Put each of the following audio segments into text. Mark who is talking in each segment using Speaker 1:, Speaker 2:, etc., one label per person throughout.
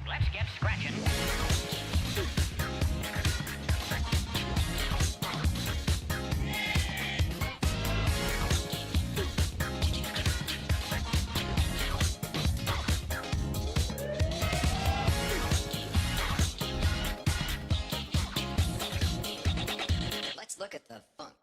Speaker 1: Let's get scratching.
Speaker 2: Let's look at the funk.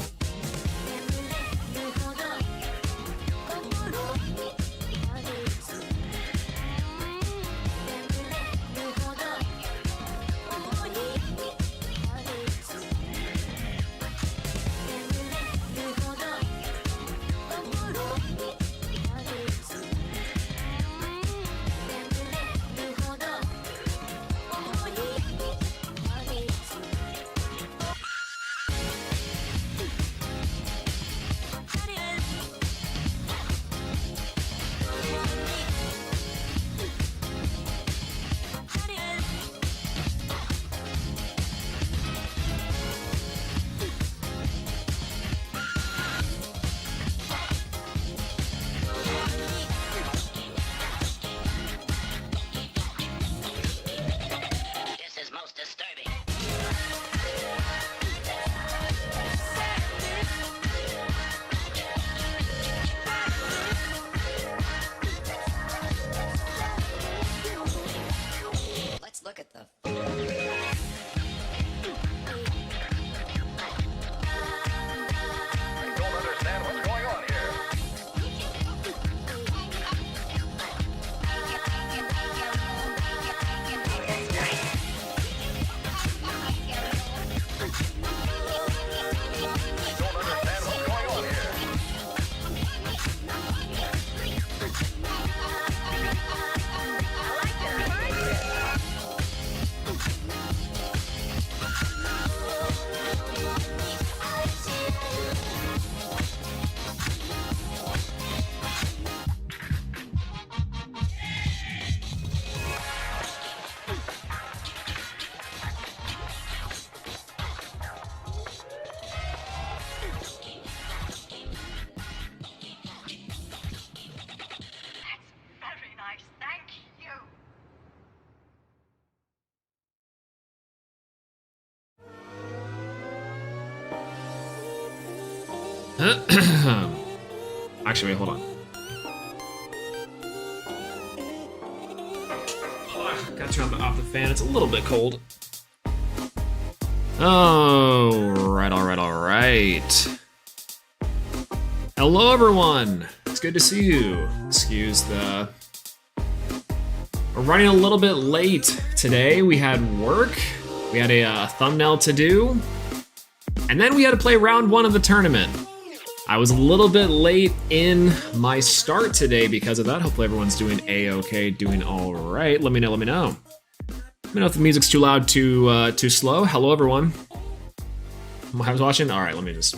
Speaker 1: This is most disturbing.
Speaker 2: Let's look at the funk.
Speaker 3: I don't understand what's going on here. Don't understand what's going on here.
Speaker 1: Very nice, thank you.
Speaker 4: Actually, wait, hold on. Gotta turn off the fan. It's a little bit cold. Oh, all right. Hello, everyone. It's good to see you. Excuse the... We're running a little bit late today. We had work. We had a thumbnail to do. And then we had to play round 1 of the tournament. I was a little bit late in my start today because of that. Hopefully everyone's doing a-okay, doing all right. Let me know. Let me know if the music's too loud, too slow. Hello, everyone. I was watching. All right, let me just.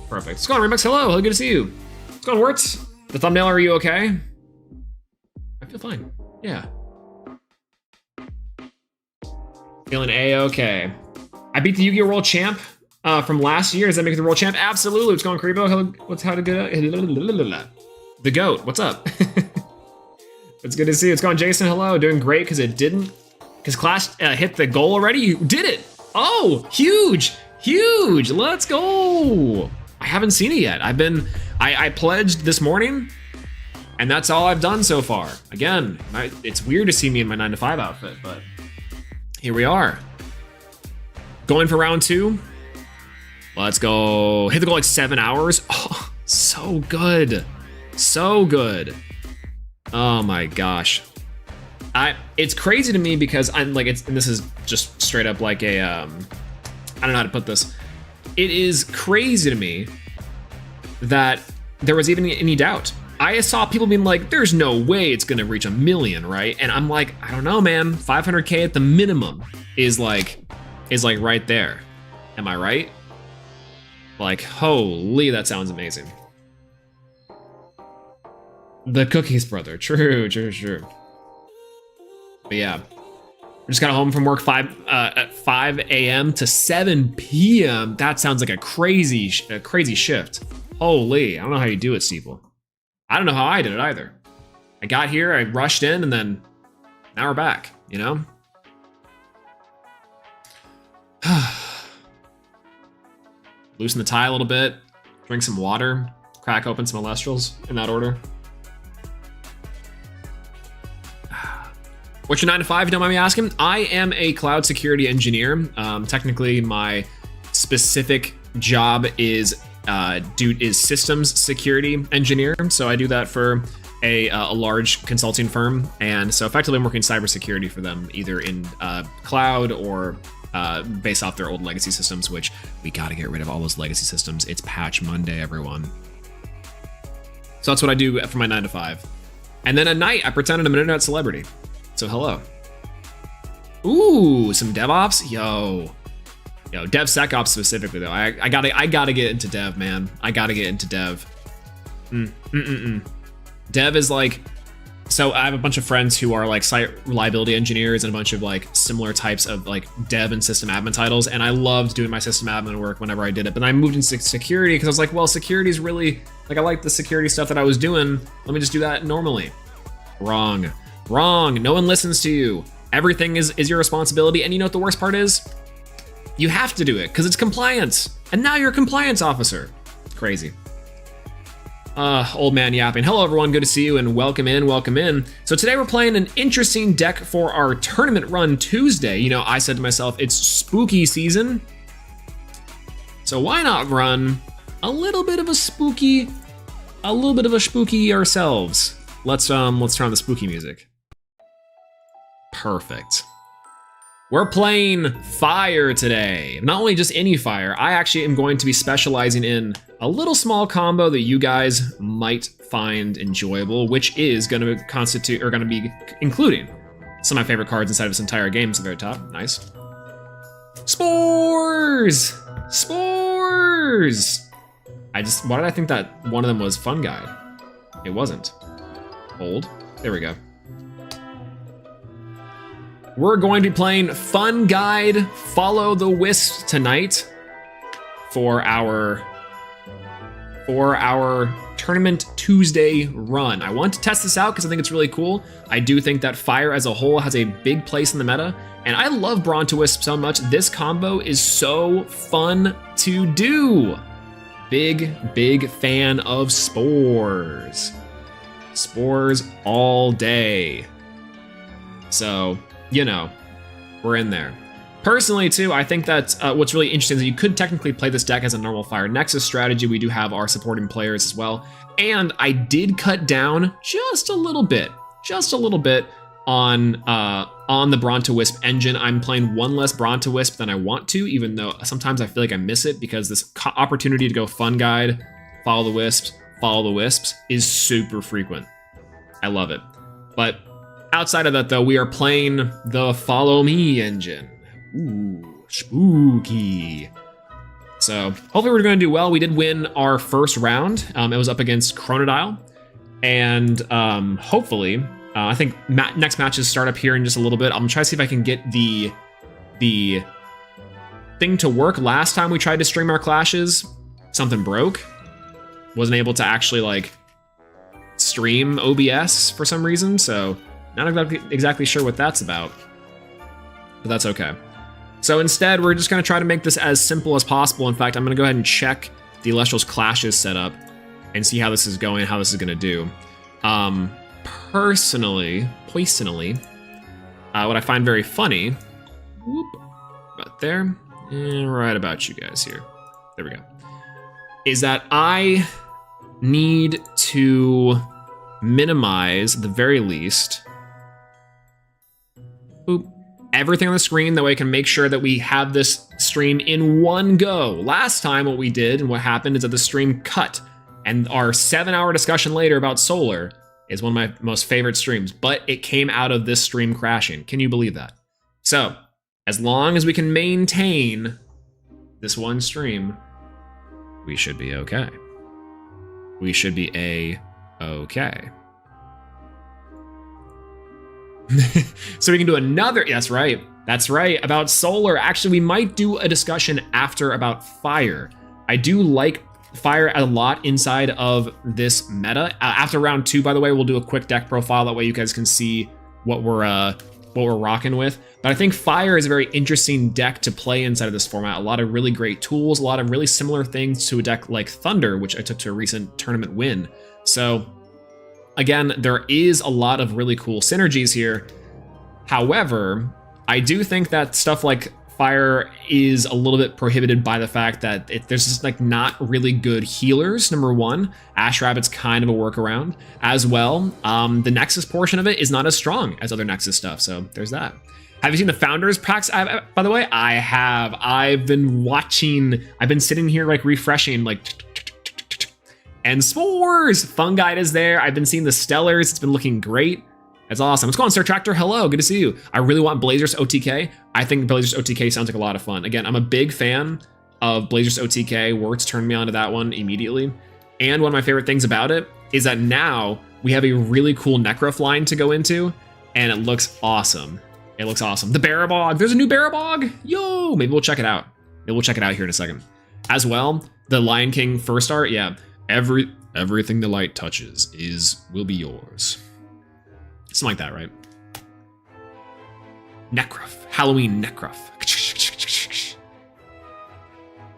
Speaker 4: Perfect. What's going on, Remix? Hello, good to see you. What's going on, Wirtz? The thumbnail, are you okay? I feel fine. Yeah. Feeling a-okay. I beat the Yu-Gi-Oh! World Champ from last year. Does that make it the World Champ? Absolutely. What's going on, Karibo? What's how to get the GOAT? What's up? It's good to see you. What's going on, Jason? Hello. Doing great because it didn't. Because Clash hit the goal already. You did it. Oh, huge. Let's go. I haven't seen it yet. I pledged this morning, and that's all I've done so far. Again, it's weird to see me in my 9-to-5 outfit, but here we are. Going for round 2. Let's go. Hit the goal like 7 hours. Oh, so good. Oh my gosh. It's crazy to me because I'm like, and this is just straight up like a, I don't know how to put this. It is crazy to me that there was even any doubt. I saw people being like, there's no way it's gonna reach 1 million, right? And I'm like, I don't know, man. 500K at the minimum is like right there. Am I right? Like, holy, that sounds amazing. The cookies, brother. True. But yeah, we just got home from work at 5 a.m. to 7 p.m. That sounds like a crazy shift. Holy, I don't know how you do it, Steeple. I don't know how I did it either. I got here, I rushed in, and then Now we're back, you know? Loosen the tie a little bit, drink some water, crack open some Elestrals in that order. What's your 9 to 5, if you don't mind me asking? I am a cloud security engineer. Technically, my specific job is systems security engineer. So I do that for a large consulting firm. And so effectively I'm working cybersecurity for them, either in cloud or based off their old legacy systems, which we got to get rid of all those legacy systems. It's Patch Monday, everyone. So that's what I do for my 9 to 5. And then at night, I pretend I'm an internet celebrity. So hello. Ooh, some DevOps? Yo, DevSecOps specifically though. I gotta get into dev, man. I gotta get into dev. Dev is like, so I have a bunch of friends who are like site reliability engineers and a bunch of like similar types of like dev and system admin titles. And I loved doing my system admin work whenever I did it. But then I moved into security because I was like, well, security is really, like I like the security stuff that I was doing. Let me just do that normally. Wrong. No one listens to you. Everything is your responsibility. And you know what the worst part is? You have to do it because it's compliance. And now you're a compliance officer. Crazy. Old man yapping. Hello everyone, good to see you and welcome in. So today we're playing an interesting deck for our tournament run Tuesday. You know, I said to myself, it's spooky season. So why not run a little bit of a spooky ourselves. Let's turn on the spooky music. Perfect. We're playing fire today. Not only just any fire, I actually am going to be specializing in a little small combo that you guys might find enjoyable, which is going to be including some of my favorite cards inside of this entire game. At the very top, nice. Spores. Why did I think that one of them was Fun Guide? It wasn't. Hold. There we go. We're going to be playing Fun Guide Follow the Wisp tonight for our Tournament Tuesday run. I want to test this out because I think it's really cool. I do think that fire as a whole has a big place in the meta, and I love Brontowisp so much. This combo is so fun to do. Big fan of spores. Spores all day. So, you know, we're in there. Personally, too, I think that what's really interesting is that you could technically play this deck as a normal Fire Nexus strategy. We do have our supporting players as well. And I did cut down just a little bit on the Brontowisp engine. I'm playing one less Brontowisp than I want to, even though sometimes I feel like I miss it because this opportunity to go Fun Guide, follow the wisps is super frequent. I love it. But outside of that, though, we are playing the Follow Me engine. Ooh, spooky. So hopefully we're going to do well. We did win our first round. It was up against Chronodile. And hopefully, I think next matches start up here in just a little bit. I'm gonna try to see if I can get the thing to work. Last time we tried to stream our clashes, something broke. Wasn't able to actually like stream OBS for some reason. So not exactly sure what that's about, but that's okay. So instead, we're just gonna try to make this as simple as possible. In fact, I'm gonna go ahead and check the ELESTRALS clashes setup and see how this is going, how this is gonna do. Personally, what I find very funny, about there, and right about you guys here, there we go, is that I need to minimize, at the very least, everything on the screen, that way I can make sure that we have this stream in one go. Last time what we did and what happened is that the stream cut, and our 7-hour discussion later about solar is one of my most favorite streams, but it came out of this stream crashing. Can you believe that? So, as long as we can maintain this one stream, we should be okay. We should be A-okay. So we can do another, that's right, about solar. Actually, we might do a discussion after about fire. I do like fire a lot inside of this meta. After round 2, by the way, we'll do a quick deck profile. That way you guys can see what we're rocking with. But I think Fire is a very interesting deck to play inside of this format. A lot of really great tools, a lot of really similar things to a deck like Thunder, which I took to a recent tournament win. So again, there is a lot of really cool synergies here. However, I do think that stuff like Fire is a little bit prohibited by the fact that there's just like not really good healers, number one. Ash Rabbit's kind of a workaround as well. The Nexus portion of it is not as strong as other Nexus stuff, so there's that. Have you seen the Founders packs, by the way? I have. I've been watching, I've been sitting here like refreshing, like, and Spores! Fungite is there. I've been seeing the Stellars. It's been looking great. That's awesome. What's going on, Sir Tractor? Hello, good to see you. I really want Blazers OTK. I think Blazers OTK sounds like a lot of fun. Again, I'm a big fan of Blazers OTK. Words turned me onto that one immediately. And one of my favorite things about it is that now we have a really cool Necrof line to go into, and it looks awesome. It looks awesome. The Barabog, there's a new Barabog. Yo, maybe we'll check it out. Maybe we'll check it out here in a second. As well, the Lion King first art, yeah. Everything the light touches will be yours. Something like that, right? Necrof. Halloween Necrof.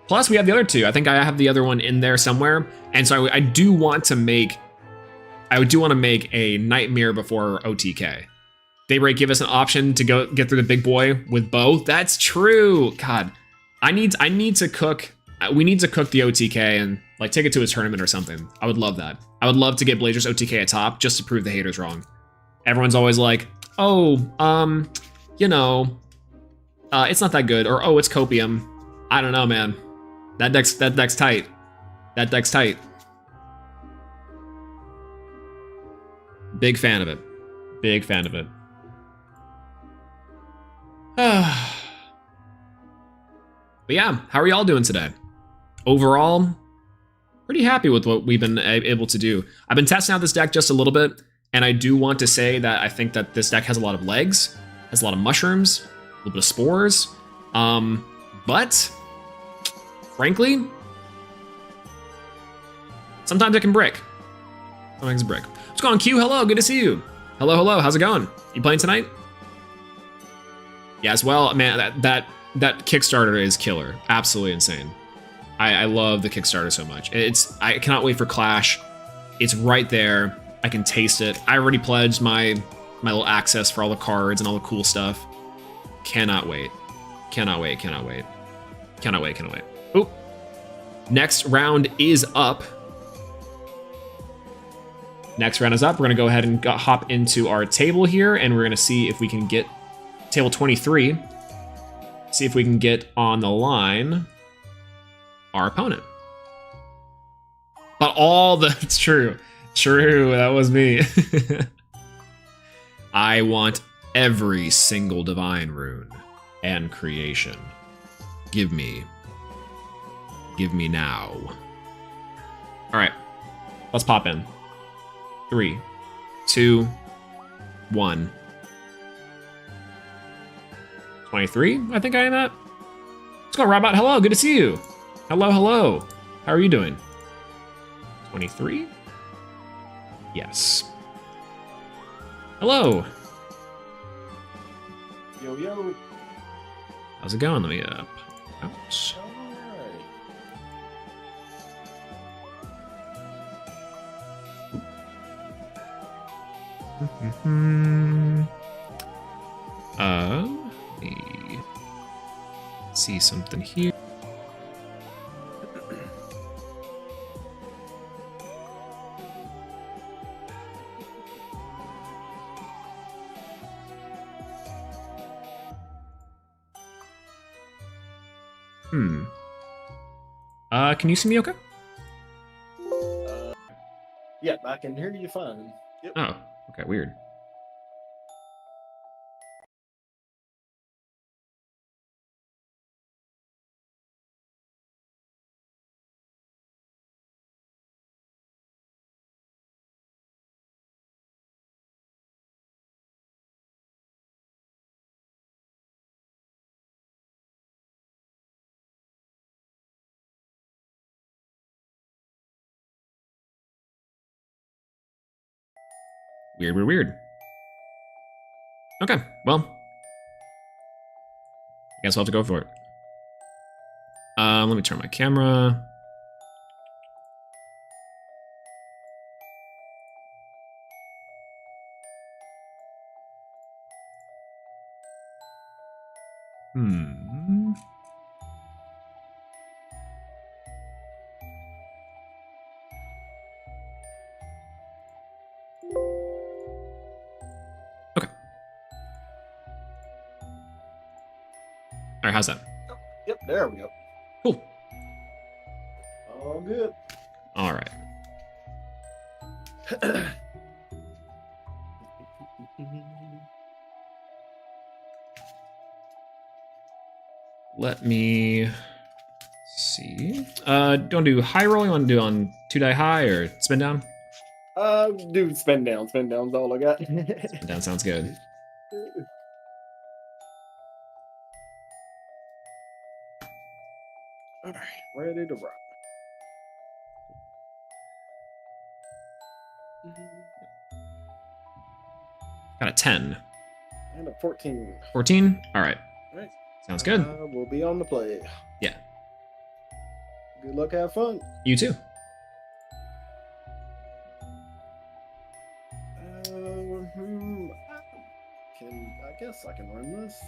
Speaker 4: Plus, we have the other two. I think I have the other one in there somewhere. And so I do want to make a Nightmare Before OTK. Daybreak give us an option to go get through the big boy with Bo. That's true. God, I need to cook. We need to cook the OTK and like take it to a tournament or something. I would love that. I would love to get Blazers OTK atop just to prove the haters wrong. Everyone's always like, oh, you know, it's not that good, or oh, it's copium. I don't know, man. That deck's tight. That deck's tight. Big fan of it. Big fan of it. But yeah, how are y'all doing today? Overall, pretty happy with what we've been able to do. I've been testing out this deck just a little bit. And I do want to say that I think that this deck has a lot of legs, has a lot of mushrooms, a little bit of spores. But frankly, sometimes it can brick. Sometimes it can brick. What's going on, Q? Hello, good to see you. Hello, hello, how's it going? You playing tonight? Yeah, as well, man, that Kickstarter is killer. Absolutely insane. I love the Kickstarter so much. I cannot wait for Clash. It's right there. I can taste it. I already pledged my little access for all the cards and all the cool stuff. Cannot wait. Cannot wait, cannot wait. Cannot wait, cannot wait. Oop. Next round is up. Next round is up. We're gonna go ahead and hop into our table here, and we're gonna see if we can get table 23. See if we can get on the line our opponent. But it's true. True, that was me. I want every single divine rune and creation. Give me now. All right, let's pop in. 3, 2, 1. 23, I think I am at. Let's go, Robot. Hello, good to see you. Hello, hello. How are you doing? 23? Yes. Hello.
Speaker 5: Yo, yo.
Speaker 4: How's it going? Let me up. Ouch. Let me see something here. Can you see me okay?
Speaker 5: Yeah, I can hear you fine. Yep.
Speaker 4: Oh, okay, weird. Weird, weird, weird. Okay, well, I guess I'll have to go for it. Let me turn my camera. Hmm. Okay. All right, how's that?
Speaker 5: Yep, there we go.
Speaker 4: Cool.
Speaker 5: All good.
Speaker 4: All right. Let me see. Do you want to do high roll? You want to do on 2-die high or spin down?
Speaker 5: Do spin down. Spin down's all I got.
Speaker 4: Spin down sounds good.
Speaker 5: All right, ready to rock.
Speaker 4: Got a 10.
Speaker 5: And a 14.
Speaker 4: 14? All right.
Speaker 5: All right.
Speaker 4: Sounds good.
Speaker 5: We'll be on the play.
Speaker 4: Yeah.
Speaker 5: Good luck, have fun.
Speaker 4: You too.
Speaker 5: I guess I can run this.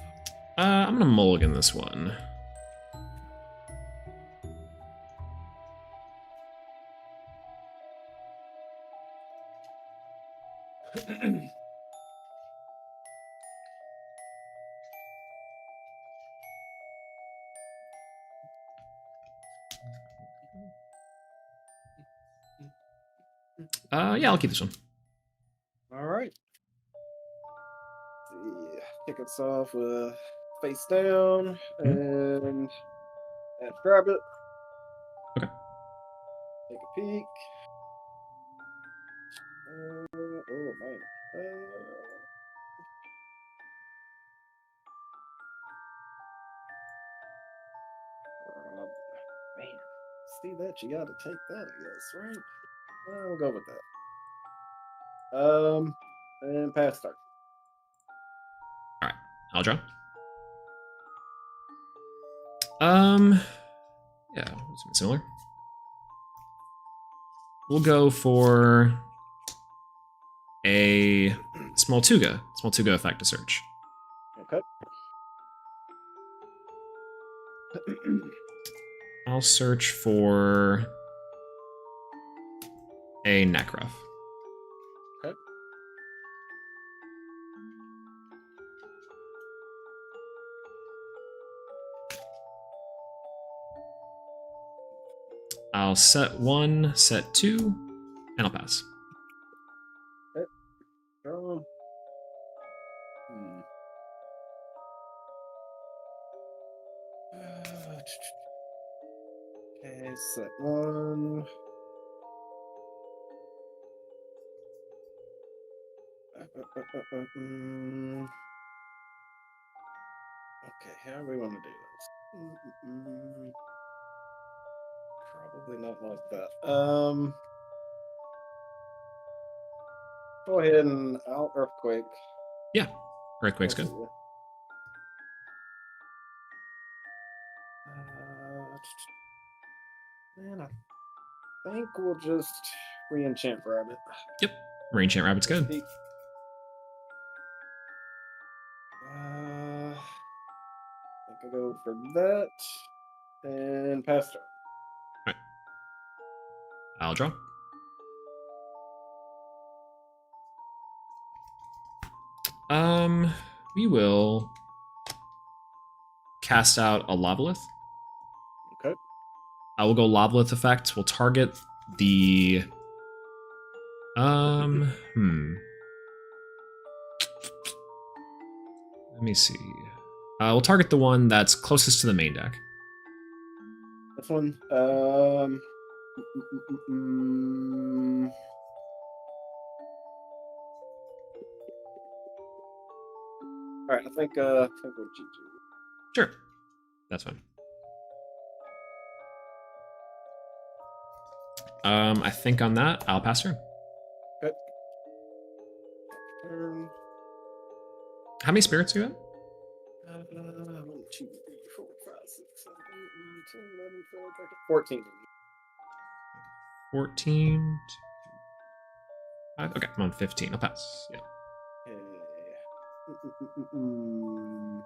Speaker 4: I'm gonna mulligan this one. Yeah, I'll keep this one.
Speaker 5: All right. Let's see. Kick us off with face down and grab it.
Speaker 4: Okay.
Speaker 5: Take a peek. Oh man. Man, see that? You got to take that, I guess, right? We'll go with that. And pass start.
Speaker 4: All right, I'll draw. Yeah, something similar. We'll go for a small Tuga effect to search.
Speaker 5: Okay.
Speaker 4: I'll search for a Necruff.
Speaker 5: Okay.
Speaker 4: I'll set 1, set 2, and I'll pass.
Speaker 5: Okay. Okay, set 1. Okay, how do we want to do this? Probably not like that. Go ahead and out earthquake.
Speaker 4: Yeah, Earthquake's good.
Speaker 5: Man, I think we'll just re-enchant Rabbit.
Speaker 4: Yep, Rain-Chant Rabbit's good.
Speaker 5: I think I'll go for that and pass turn.
Speaker 4: Alright. I'll draw. We will cast out a Lavalith.
Speaker 5: Okay.
Speaker 4: I will go Lavalith effect. We'll target the let me see. We'll target the one that's closest to the main deck.
Speaker 5: This one. All right, I think we'll GG.
Speaker 4: Sure. That's fine. I think on that, I'll pass turn.
Speaker 5: Okay. Turn.
Speaker 4: How many spirits do you have?
Speaker 5: 1, 2, 3, 4, 5, 6, 7, 8, 9, 10, 11, 12, 13, 14.
Speaker 4: 14. 5. Okay, I'm on 15. I'll pass. Yeah.
Speaker 5: Okay. Mm.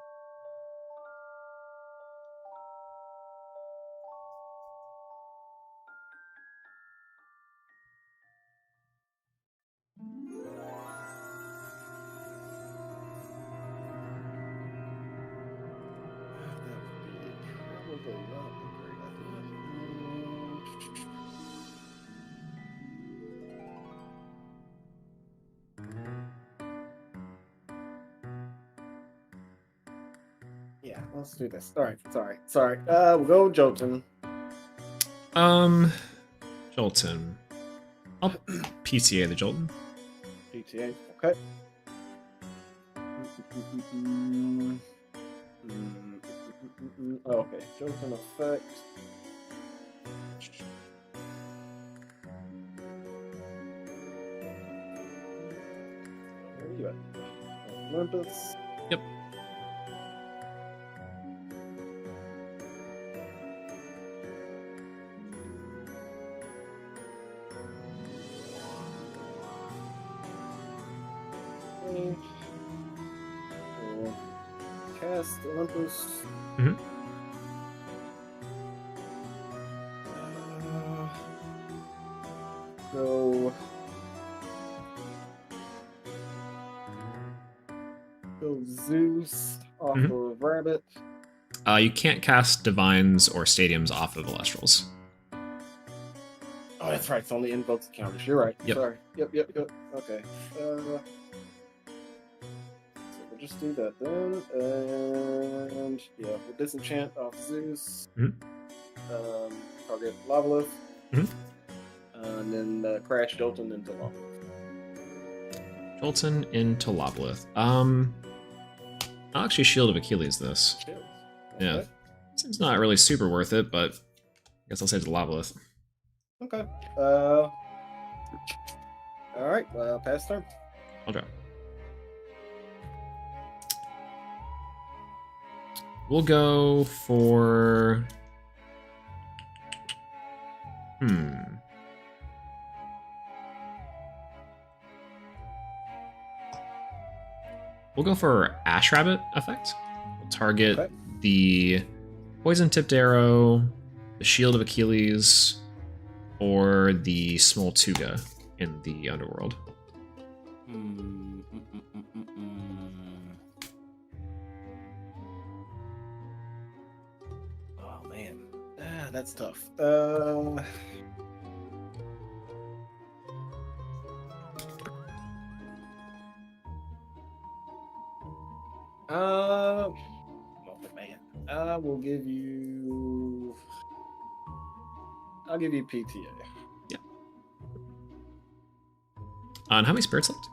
Speaker 5: That would be probably not a great idea. Yeah, let's do this. All right, sorry. We'll go Jotun.
Speaker 4: Jolton. I'll PTA the Jolton.
Speaker 5: PTA. Okay. Okay, Jotun effect. Where are you at? Olympus.
Speaker 4: Yep.
Speaker 5: Cast Olympus.
Speaker 4: Mhm.
Speaker 5: Go. Go Zeus off of Rabbit.
Speaker 4: You can't cast divines or stadiums off of Elestrals.
Speaker 5: Oh, that's right. It's only invokes counters. You're right.
Speaker 4: Yep.
Speaker 5: Sorry. Yep. Okay. So we'll just do that then. And yeah, we'll disenchant off Zeus. Target Lavalith. And then crash Jolton into Lavalith.
Speaker 4: Jolton into Lobolith. I'll actually Shield of Achilles this.
Speaker 5: Shield.
Speaker 4: Yeah.
Speaker 5: Okay.
Speaker 4: It's not really super worth it, but I guess I'll say to Lobolith.
Speaker 5: Okay. All right. Pass turn.
Speaker 4: Okay. We'll go for... We'll go for Ash Rabbit effect. We'll target the Poison Tipped Arrow, the Shield of Achilles, or the Small Tuga in the Underworld.
Speaker 5: Oh man, that's tough. Oh man, I will give you. I'll give you PTA.
Speaker 4: Yeah. And how many spirits left?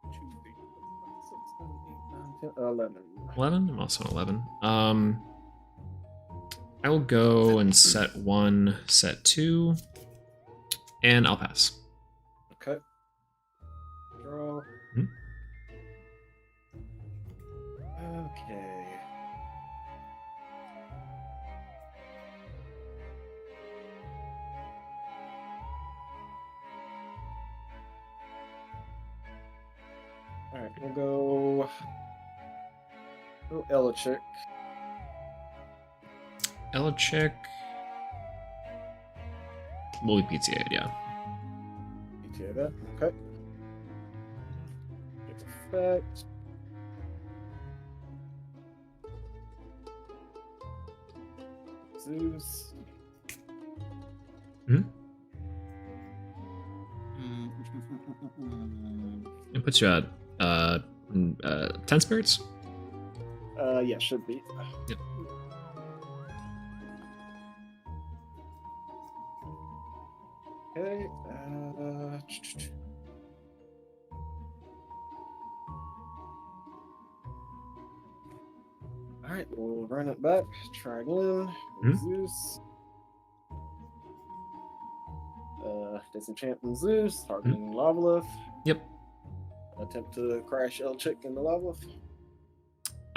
Speaker 5: 2, 3, 4, 5, 6, 7, 8, 9, 10, 11.
Speaker 4: 11? I'm also on 11. I will go and set 1, set 2, and I'll pass.
Speaker 5: Okay. Draw. Okay. All right, we'll go. Elichick.
Speaker 4: Elichick will be PTA'd, yeah.
Speaker 5: PTA that. Okay. Get effect. Zeus.
Speaker 4: It puts you at 10 spirits?
Speaker 5: Yeah, should be.
Speaker 4: Yep.
Speaker 5: Okay. All right, we'll run it back. Try again. Zeus. Disenchantment Zeus, targeting Lavalith.
Speaker 4: Yep.
Speaker 5: attempt to crash El Chick in the lava.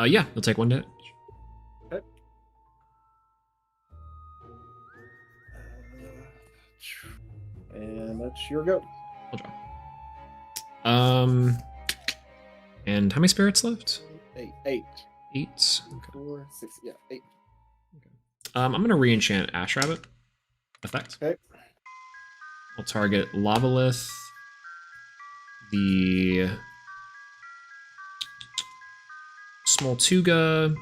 Speaker 4: Yeah, you'll take 1 damage.
Speaker 5: Okay. And that's your go.
Speaker 4: I'll draw. And how many spirits left?
Speaker 5: 8.
Speaker 4: 8. Okay.
Speaker 5: 4, 6, yeah, 8.
Speaker 4: I'm gonna re-enchant Ash Rabbit. Effect.
Speaker 5: Okay.
Speaker 4: I'll target Lavalith, the Smoltuga,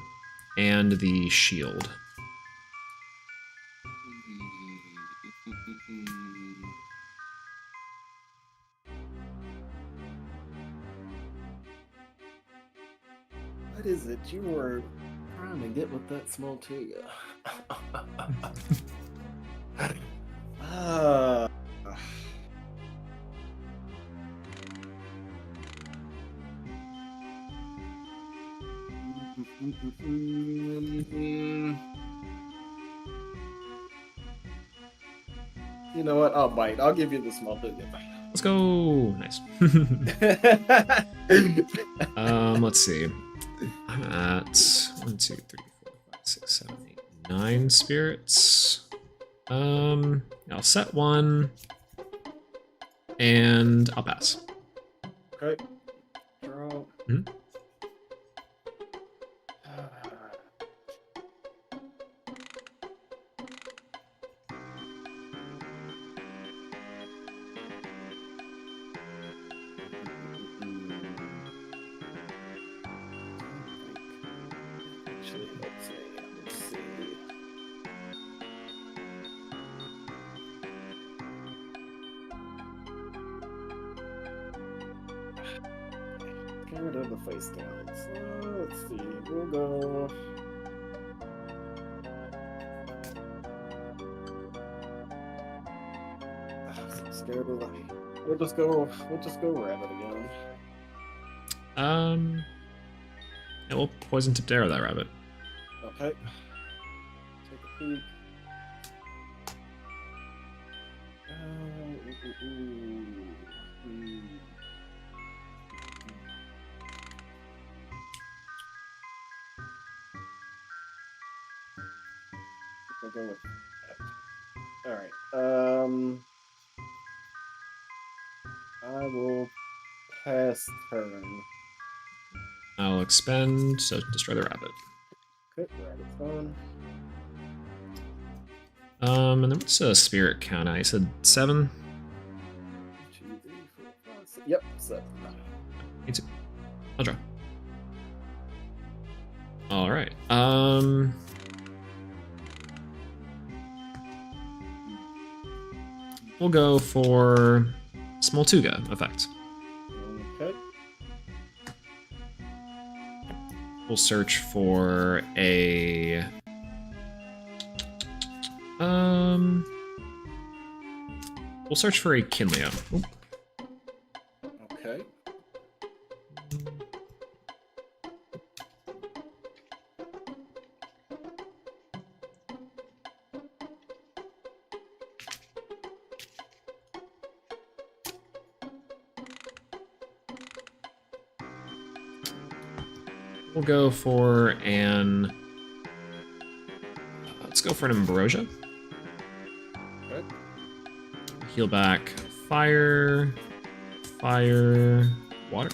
Speaker 4: and the shield.
Speaker 5: What is it you were trying to get with that small Tuga? uh, You know what? I'll bite. I'll give you the small Tuga.
Speaker 4: Let's go. Nice. Let's see. I'm at 1, 2, 3, 4, 5, 6, 7, 8, 9 spirits. I'll set 1, and I'll pass.
Speaker 5: Okay. Draw.
Speaker 4: Mhm.
Speaker 5: Actually, let's see. Scared of the face down. So let's see. We'll go. I'm so scared of the. We'll just go rabbit again.
Speaker 4: Yeah, we'll poison tipped arrow that rabbit.
Speaker 5: Okay. Take a peek. I'll go with that. All right. I will pass turn.
Speaker 4: I'll expend, so destroy the rabbit.
Speaker 5: Okay, rabbit's gone.
Speaker 4: And then what's a spirit count? I said 7.
Speaker 5: 2, 3, 4, 5, 6. Yep, 7.
Speaker 4: Me too. I'll draw. All right. We'll go for Smoltuga effect.
Speaker 5: Okay.
Speaker 4: We'll search for a we'll search for a Kinleo. Oop.
Speaker 5: Okay.
Speaker 4: We'll go for an let's go for an Ambrosia.
Speaker 5: Okay.
Speaker 4: Heal back fire, fire, water.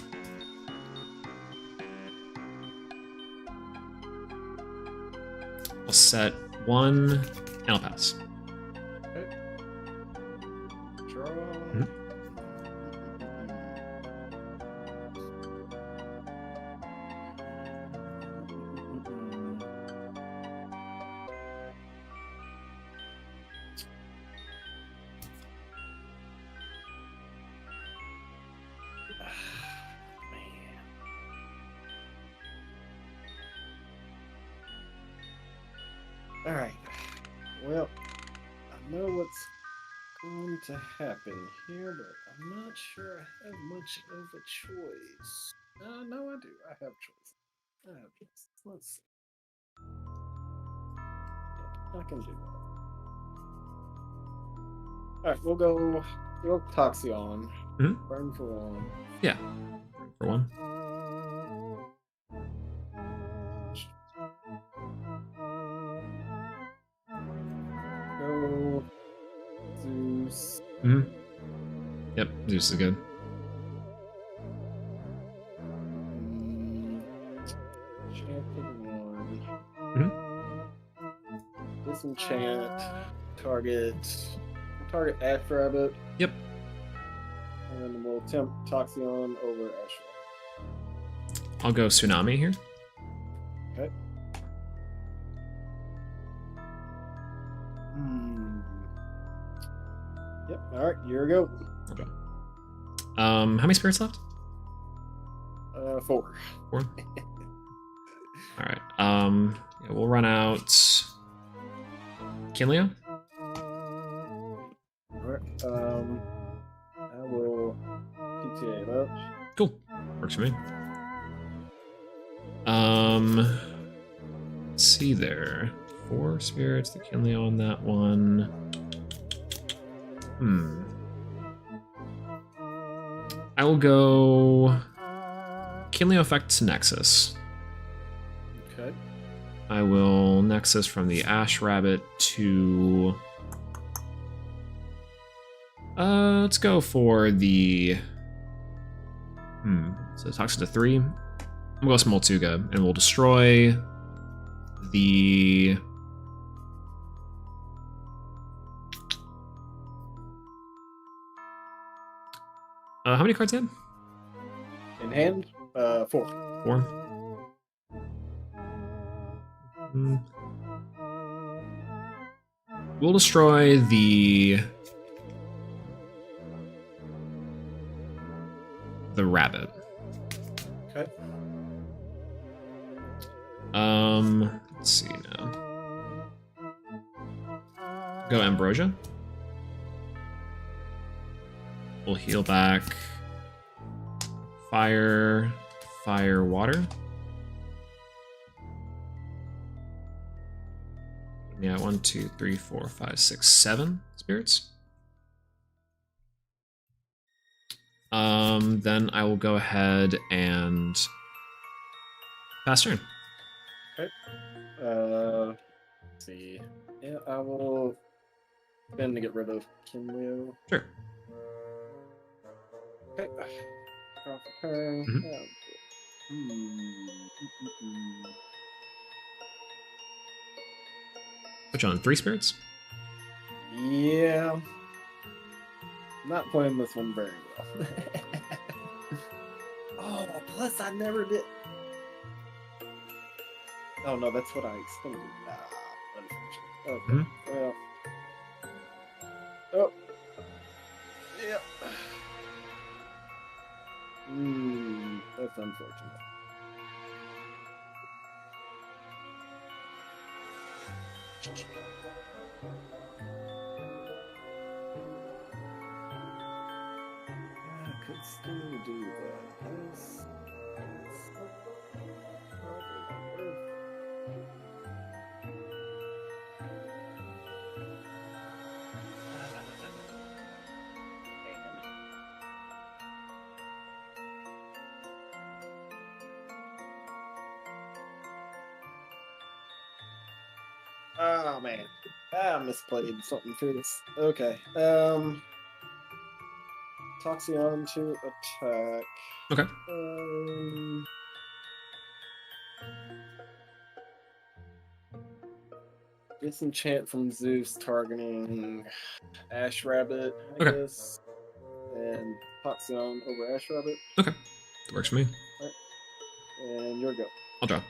Speaker 4: I'll set 1 and I'll pass.
Speaker 5: Okay. Draw.
Speaker 4: Mhm.
Speaker 5: All right. Well, I know what's going to happen here, but I'm not sure I have much of a choice. No, I do. I have choice. Let's see. I can do that. All right, we'll go Toxion.
Speaker 4: Mhm.
Speaker 5: Burn for 1.
Speaker 4: Yeah. for 1.
Speaker 5: Go. Zeus.
Speaker 4: Yep, Zeus is good.
Speaker 5: Enchanted one. Disenchant. Target Ash Rabbit.
Speaker 4: Yep.
Speaker 5: And we'll attempt Toxion over Ash Rabbit.
Speaker 4: I'll go Tsunami here.
Speaker 5: Okay. Yep. All right. Here we go.
Speaker 4: Okay. How many spirits left?
Speaker 5: 4.
Speaker 4: 4. All right. Yeah, we'll run out. Kinleo.
Speaker 5: All right. I will PTA it up.
Speaker 4: Cool. Works for me. Let's see there. 4 spirits. The Kinleo on that one. I will go Kinleo effect to Nexus.
Speaker 5: Okay.
Speaker 4: I will Nexus from the Ash Rabbit to... let's go for the... So Toxic to 3. I'm gonna go Smoltuga, and we'll destroy the... how many cards in?
Speaker 5: In hand, 4.
Speaker 4: 4. We'll destroy the rabbit.
Speaker 5: Okay.
Speaker 4: Let's see now. Go Ambrosia. We'll heal back. Fire, water. Yeah, 1, 2, 3, 4, 5, 6, 7 spirits. Then I will go ahead and pass turn.
Speaker 5: Okay. Let's see. Yeah, I will spend to get rid of Kinleo.
Speaker 4: Sure.
Speaker 5: Okay. Off the turn.
Speaker 4: Put you on 3 spirits.
Speaker 5: Yeah. Not playing this one very well. Oh, plus I never did. Oh no, that's what I expected. Unfortunately. Okay. Well. Oh. Yep. That's unfortunate. I could still do that. This... Oh man, I misplayed something for this. Okay, Toxion to attack.
Speaker 4: Okay.
Speaker 5: Disenchant from Zeus targeting Ash Rabbit, I
Speaker 4: Okay.
Speaker 5: guess. And Toxion over Ash Rabbit.
Speaker 4: Okay. That works for me.
Speaker 5: And your go.
Speaker 4: I'll draw.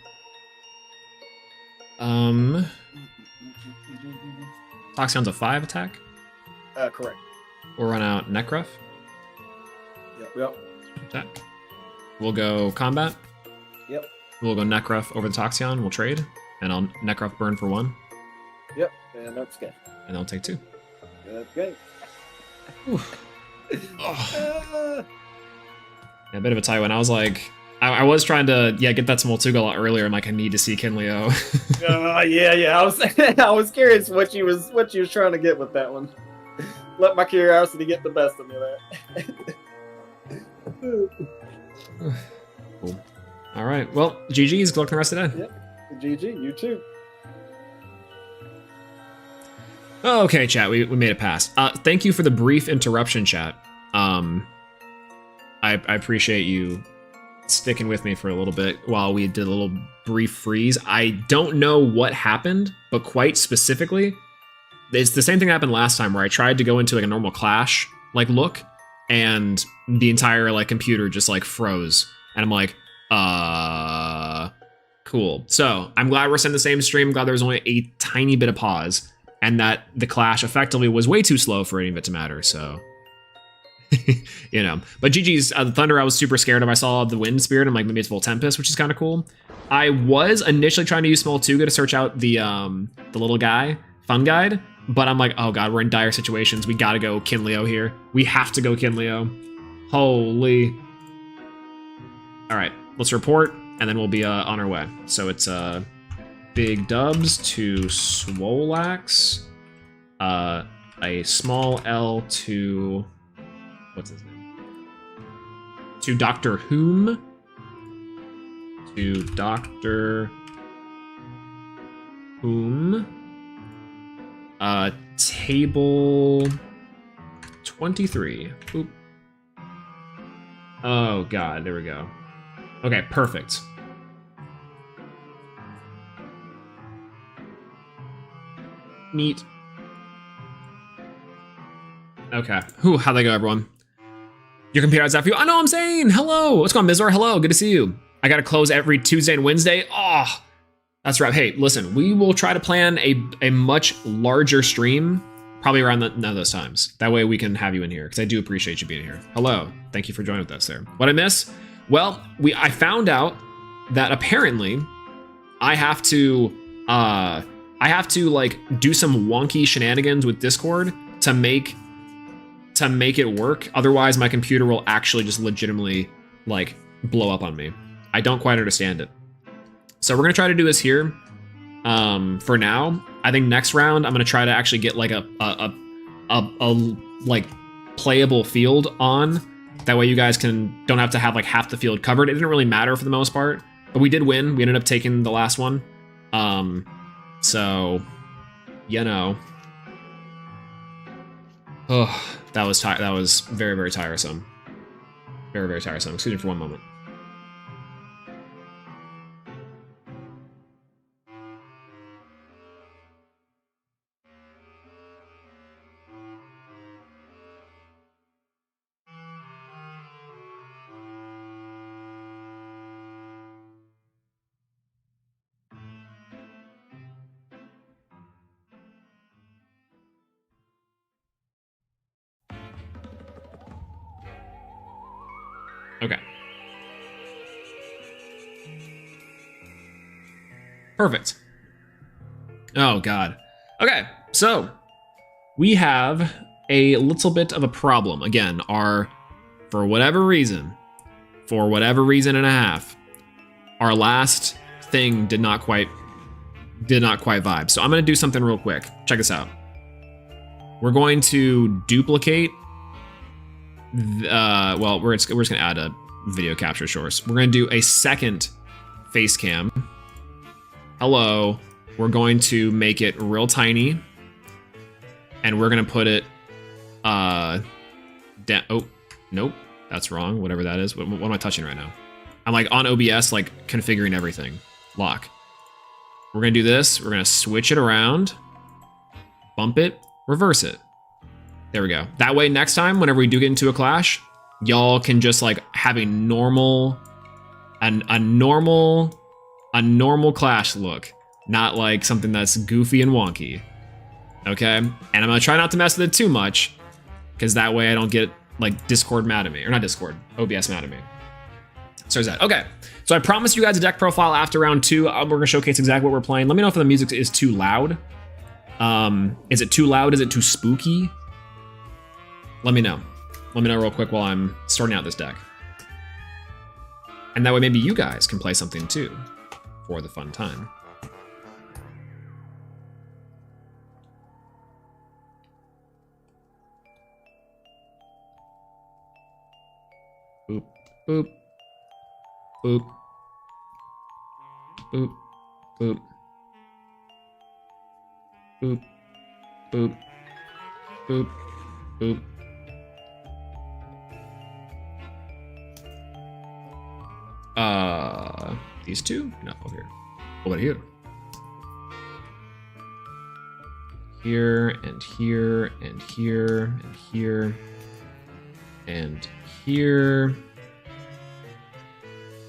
Speaker 4: Toxion's a 5 attack.
Speaker 5: Correct.
Speaker 4: We'll run out Necruff.
Speaker 5: Yep.
Speaker 4: Attack. We'll go combat.
Speaker 5: Yep.
Speaker 4: We'll go Necruff over the Toxion. We'll trade. And I'll Necruff burn for 1.
Speaker 5: Yep. And that's good.
Speaker 4: And I'll take 2.
Speaker 5: That's good.
Speaker 4: Oh. Yeah, a bit of a tight one. I was like, I was trying to get that Smoltuga a lot earlier. I'm like, I need to see Kinleo.
Speaker 5: Yeah. I was curious what you was trying to get with that one. Let my curiosity get the best of me there.
Speaker 4: Cool. All right. Well, GG's. Good luck the rest of the day.
Speaker 5: Yep. GG. You too.
Speaker 4: Okay, chat. We made it past. Thank you for the brief interruption, chat. I appreciate you sticking with me for a little bit while we did a little brief freeze. I don't know what happened, but quite specifically, it's the same thing that happened last time where I tried to go into like a normal Clash like look, and the entire like computer just like froze, and I'm like, cool. So I'm glad we're sending the same stream. I'm glad there was only a tiny bit of pause, and that the Clash effectively was way too slow for any of it to matter. So. You know, but GG's the Thunder I was super scared of. I saw the Wind Spirit. I'm like, maybe it's Volt Tempest, which is kind of cool. I was initially trying to use Small Tuga to search out the little guy fun guide, but I'm like, oh god, we're in dire situations. We gotta go Kinleo here. We have to go Kinleo. Holy. All right, let's report, and then we'll be on our way. So it's big dubs to Swolax, a small L to. What's his name? To Dr. Whom? To Dr. Whom? Table 23. Oop. Oh god, there we go. Okay, perfect. Neat. Okay. Whew, how'd they go, everyone? Your computer has that for you. I know I'm saying. Hello. What's going on, Mizor? Hello. Good to see you. I got to close every Tuesday and Wednesday. Oh, that's right. Hey, listen, we will try to plan a much larger stream, probably around none of those times. That way we can have you in here, because I do appreciate you being here. Hello. Thank you for joining with us there. What I miss? Well, I found out that apparently I have to like do some wonky shenanigans with Discord to make it work. Otherwise, my computer will actually just legitimately like blow up on me. I don't quite understand it. So we're gonna try to do this here. For now, I think next round I'm gonna try to actually get like a like playable field on. That way you guys don't have to have like half the field covered. It didn't really matter for the most part, but we did win. We ended up taking the last one. So you know. Oh, that was very, very tiresome. Very, very tiresome. Excuse me for one moment. Okay. Perfect. Oh, God. Okay, so we have a little bit of a problem. Again, for whatever reason and a half, our last thing did not quite vibe. So I'm going to do something real quick. Check this out. We're going to duplicate well, we're just gonna add a video capture source. We're gonna do a second face cam. Hello. We're going to make it real tiny, and we're gonna put it oh, nope, that's wrong. Whatever that is. What am I touching right now? I'm like on OBS, like configuring everything. Lock. We're gonna do this. We're gonna switch it around, bump it, reverse it. There we go. That way, next time, whenever we do get into a clash, y'all can just like have a normal clash look, not like something that's goofy and wonky. Okay, and I'm gonna try not to mess with it too much, because that way I don't get like Discord mad at me, or not Discord, OBS mad at me. So there's that. Okay, so I promised you guys a deck profile after round 2. We're gonna showcase exactly what we're playing. Let me know if the music is too loud. Is it too loud? Is it too spooky? Let me know. Let me know real quick while I'm sorting out this deck. And that way maybe you guys can play something too for the fun time. Boop, boop. Boop. Boop. Boop. Boop. Boop. Boop. Boop. These two? No, over here. What about here? Here, and here, and here, and here, and here,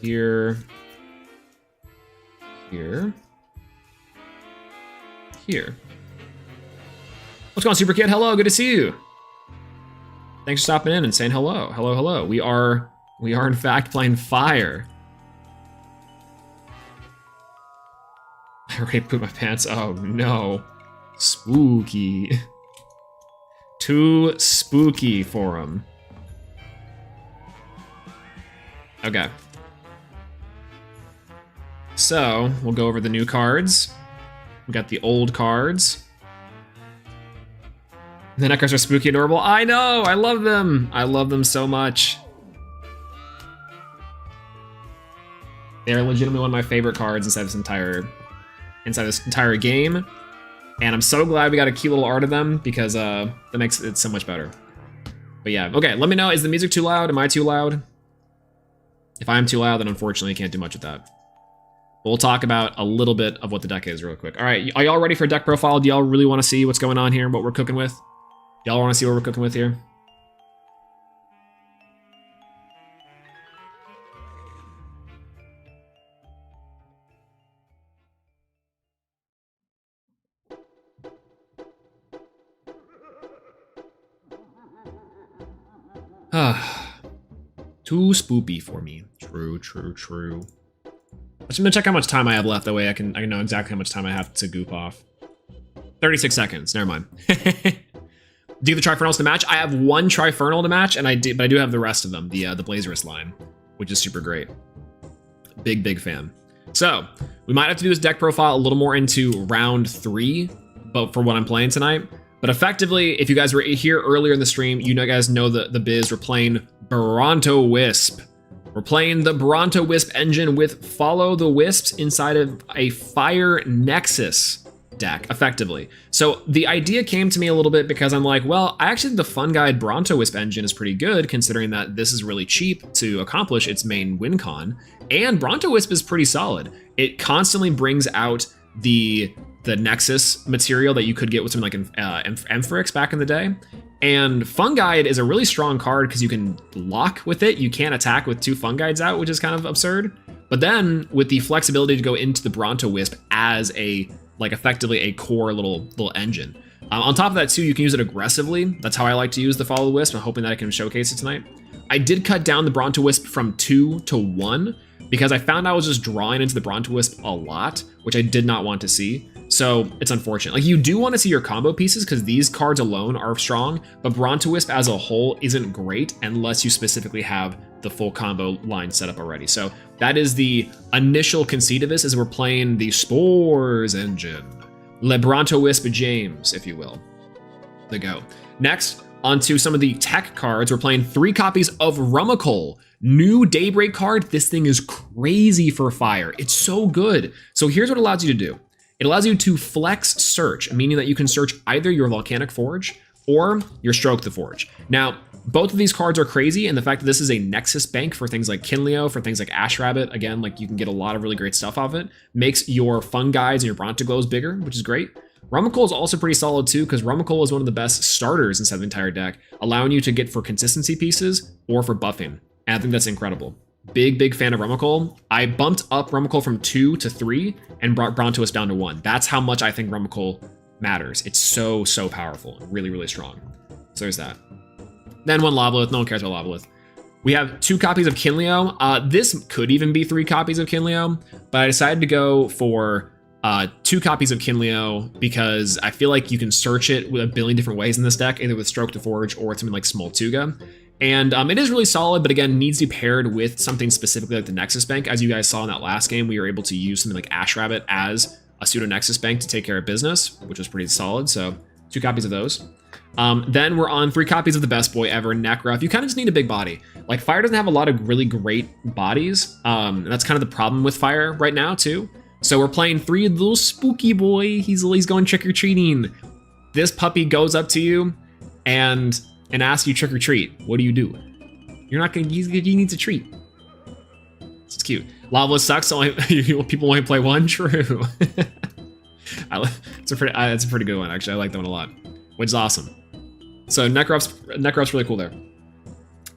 Speaker 4: here, here, here. What's going on, Super Kid? Hello, good to see you. Thanks for stopping in and saying hello. Hello, hello. We are in fact playing Fire. I already pooped my pants. Oh no. Spooky. Too spooky for him. Okay. So, we'll go over the new cards. We got the old cards. The net cards are spooky and adorable. I know! I love them! I love them so much. They're legitimately one of my favorite cards inside this entire game. And I'm so glad we got a cute little art of them because that makes it so much better. But yeah, okay, let me know, is the music too loud? Am I too loud? If I'm too loud, then unfortunately I can't do much with that. But we'll talk about a little bit of what the deck is real quick. All right, are y'all ready for deck profile? Do y'all really want to see what's going on here and what we're cooking with? Y'all want to see what we're cooking with here? Too spoopy for me. True, true, true. I'm gonna check how much time I have left. That way I can know exactly how much time I have to goop off. 36 seconds. Never mind. Do the Trifernals to match? I have one Trifernal to match, but I do have the rest of them. The Blazerous line, which is super great. Big fan. So we might have to do this deck profile a little more into round 3, but for what I'm playing tonight. But effectively, if you guys were here earlier in the stream, you guys know the biz. We're playing Bronto Wisp. We're playing the Bronto Wisp engine with Follow the Wisps inside of a Fire Nexus deck, effectively. So the idea came to me a little bit because I'm like, well, I actually think the Fun Guide Bronto Wisp engine is pretty good considering that this is really cheap to accomplish its main win con. And Bronto Wisp is pretty solid. It constantly brings out the Nexus material that you could get with something like Ampharix back in the day. And Fun Guide is a really strong card because you can lock with it. You can't attack with 2 Fun Guides out, which is kind of absurd. But then with the flexibility to go into the Bronto Wisp as effectively a core little engine. On top of that too, you can use it aggressively. That's how I like to use the Follow the Wisp. I'm hoping that I can showcase it tonight. I did cut down the Bronto Wisp from 2 to 1 because I found I was just drawing into the Bronto Wisp a lot, which I did not want to see. So it's unfortunate. Like, you do want to see your combo pieces because these cards alone are strong, but Bronto Wisp as a whole isn't great unless you specifically have the full combo line set up already. So that is the initial conceit of this, is we're playing the Spores engine. Le Bronto Wisp James, if you will. The go. Next, onto some of the tech cards. We're playing 3 copies of Rummikul. New Daybreak card. This thing is crazy for Fire. It's so good. So here's what it allows you to do. It allows you to flex search, meaning that you can search either your Volcanic Forge or your Stroke the Forge. Now, both of these cards are crazy, and the fact that this is a Nexus bank for things like Kinleo, for things like Ash Rabbit, again, like you can get a lot of really great stuff off it, makes your Fun Guides and your Bronto Glows bigger, which is great. Rummikul is also pretty solid too, because Rummikul is one of the best starters inside the entire deck, allowing you to get for consistency pieces or for buffing. And I think that's incredible. Big fan of Rummikul. I bumped up Rummikul from 2 to 3 and brought Bronto Wisp down to 1. That's how much I think Rummikul matters. It's so powerful. Really strong. So there's that. Then 1 Lavalith. No one cares about Lavalith. We have 2 copies of Kinleo. This could even be 3 copies of Kinleo, but I decided to go for 2 copies of Kinleo because I feel like you can search it with a billion different ways in this deck, either with Stroke to Forge or something like Smoltuga. And it is really solid, but again, needs to be paired with something specifically like the Nexus Bank. As you guys saw in that last game, we were able to use something like Ash Rabbit as a pseudo Nexus Bank to take care of business, which was pretty solid. So 2 copies of those. Then we're on 3 copies of the best boy ever, Necruff. You kind of just need a big body. Like, Fire doesn't have a lot of really great bodies. And that's kind of the problem with Fire right now, too. So we're playing 3 little spooky boy. He's going trick-or-treating. This puppy goes up to you and asks you trick-or-treat. What do? You're not gonna, he needs a treat. It's cute. Lava sucks, people only play 1, true. It's a pretty good one, actually. I like that one a lot, which is awesome. So Necruff's really cool there.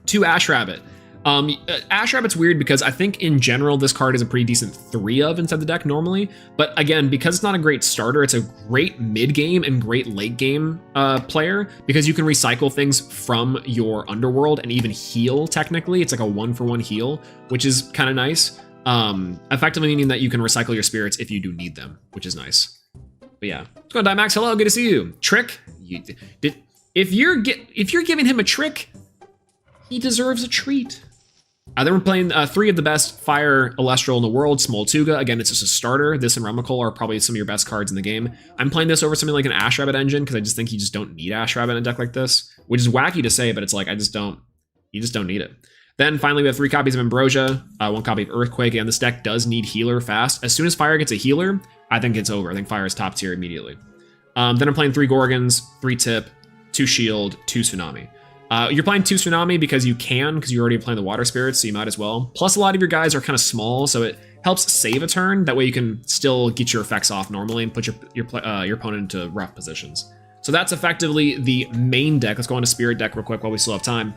Speaker 4: 2 Ash Rabbit. Ash Rabbit's weird because I think in general this card is a pretty decent 3 of inside the deck normally. But again, because it's not a great starter, it's a great mid-game and great late-game player because you can recycle things from your Underworld and even heal, technically. It's like a 1-for-1 heal, which is kind of nice. Effectively meaning that you can recycle your spirits if you do need them, which is nice. But yeah. Let's go, Dimax. Hello, good to see you. Trick? If you're giving him a trick, he deserves a treat. Then we're playing 3 of the best Fire Elestral in the world. Smoltuga, again, it's just a starter. This and Remical are probably some of your best cards in the game. I'm playing this over something like an Ash Rabbit engine because I just think you just don't need Ash Rabbit in a deck like this, which is wacky to say, but it's like you just don't need it. Then finally, we have 3 copies of Ambrosia, 1 copy of Earthquake. Again, this deck does need healer fast. As soon as Fire gets a healer, I think it's over. I think Fire is top tier immediately. Then I'm playing 3 Gorgons, 3 Tip, 2 Shield, 2 Tsunami. You're playing 2 Tsunami because you can, because you're already playing the Water Spirits, so you might as well. Plus, a lot of your guys are kind of small, so it helps save a turn. That way you can still get your effects off normally and put your opponent into rough positions. So that's effectively the main deck. Let's go on to Spirit deck real quick while we still have time.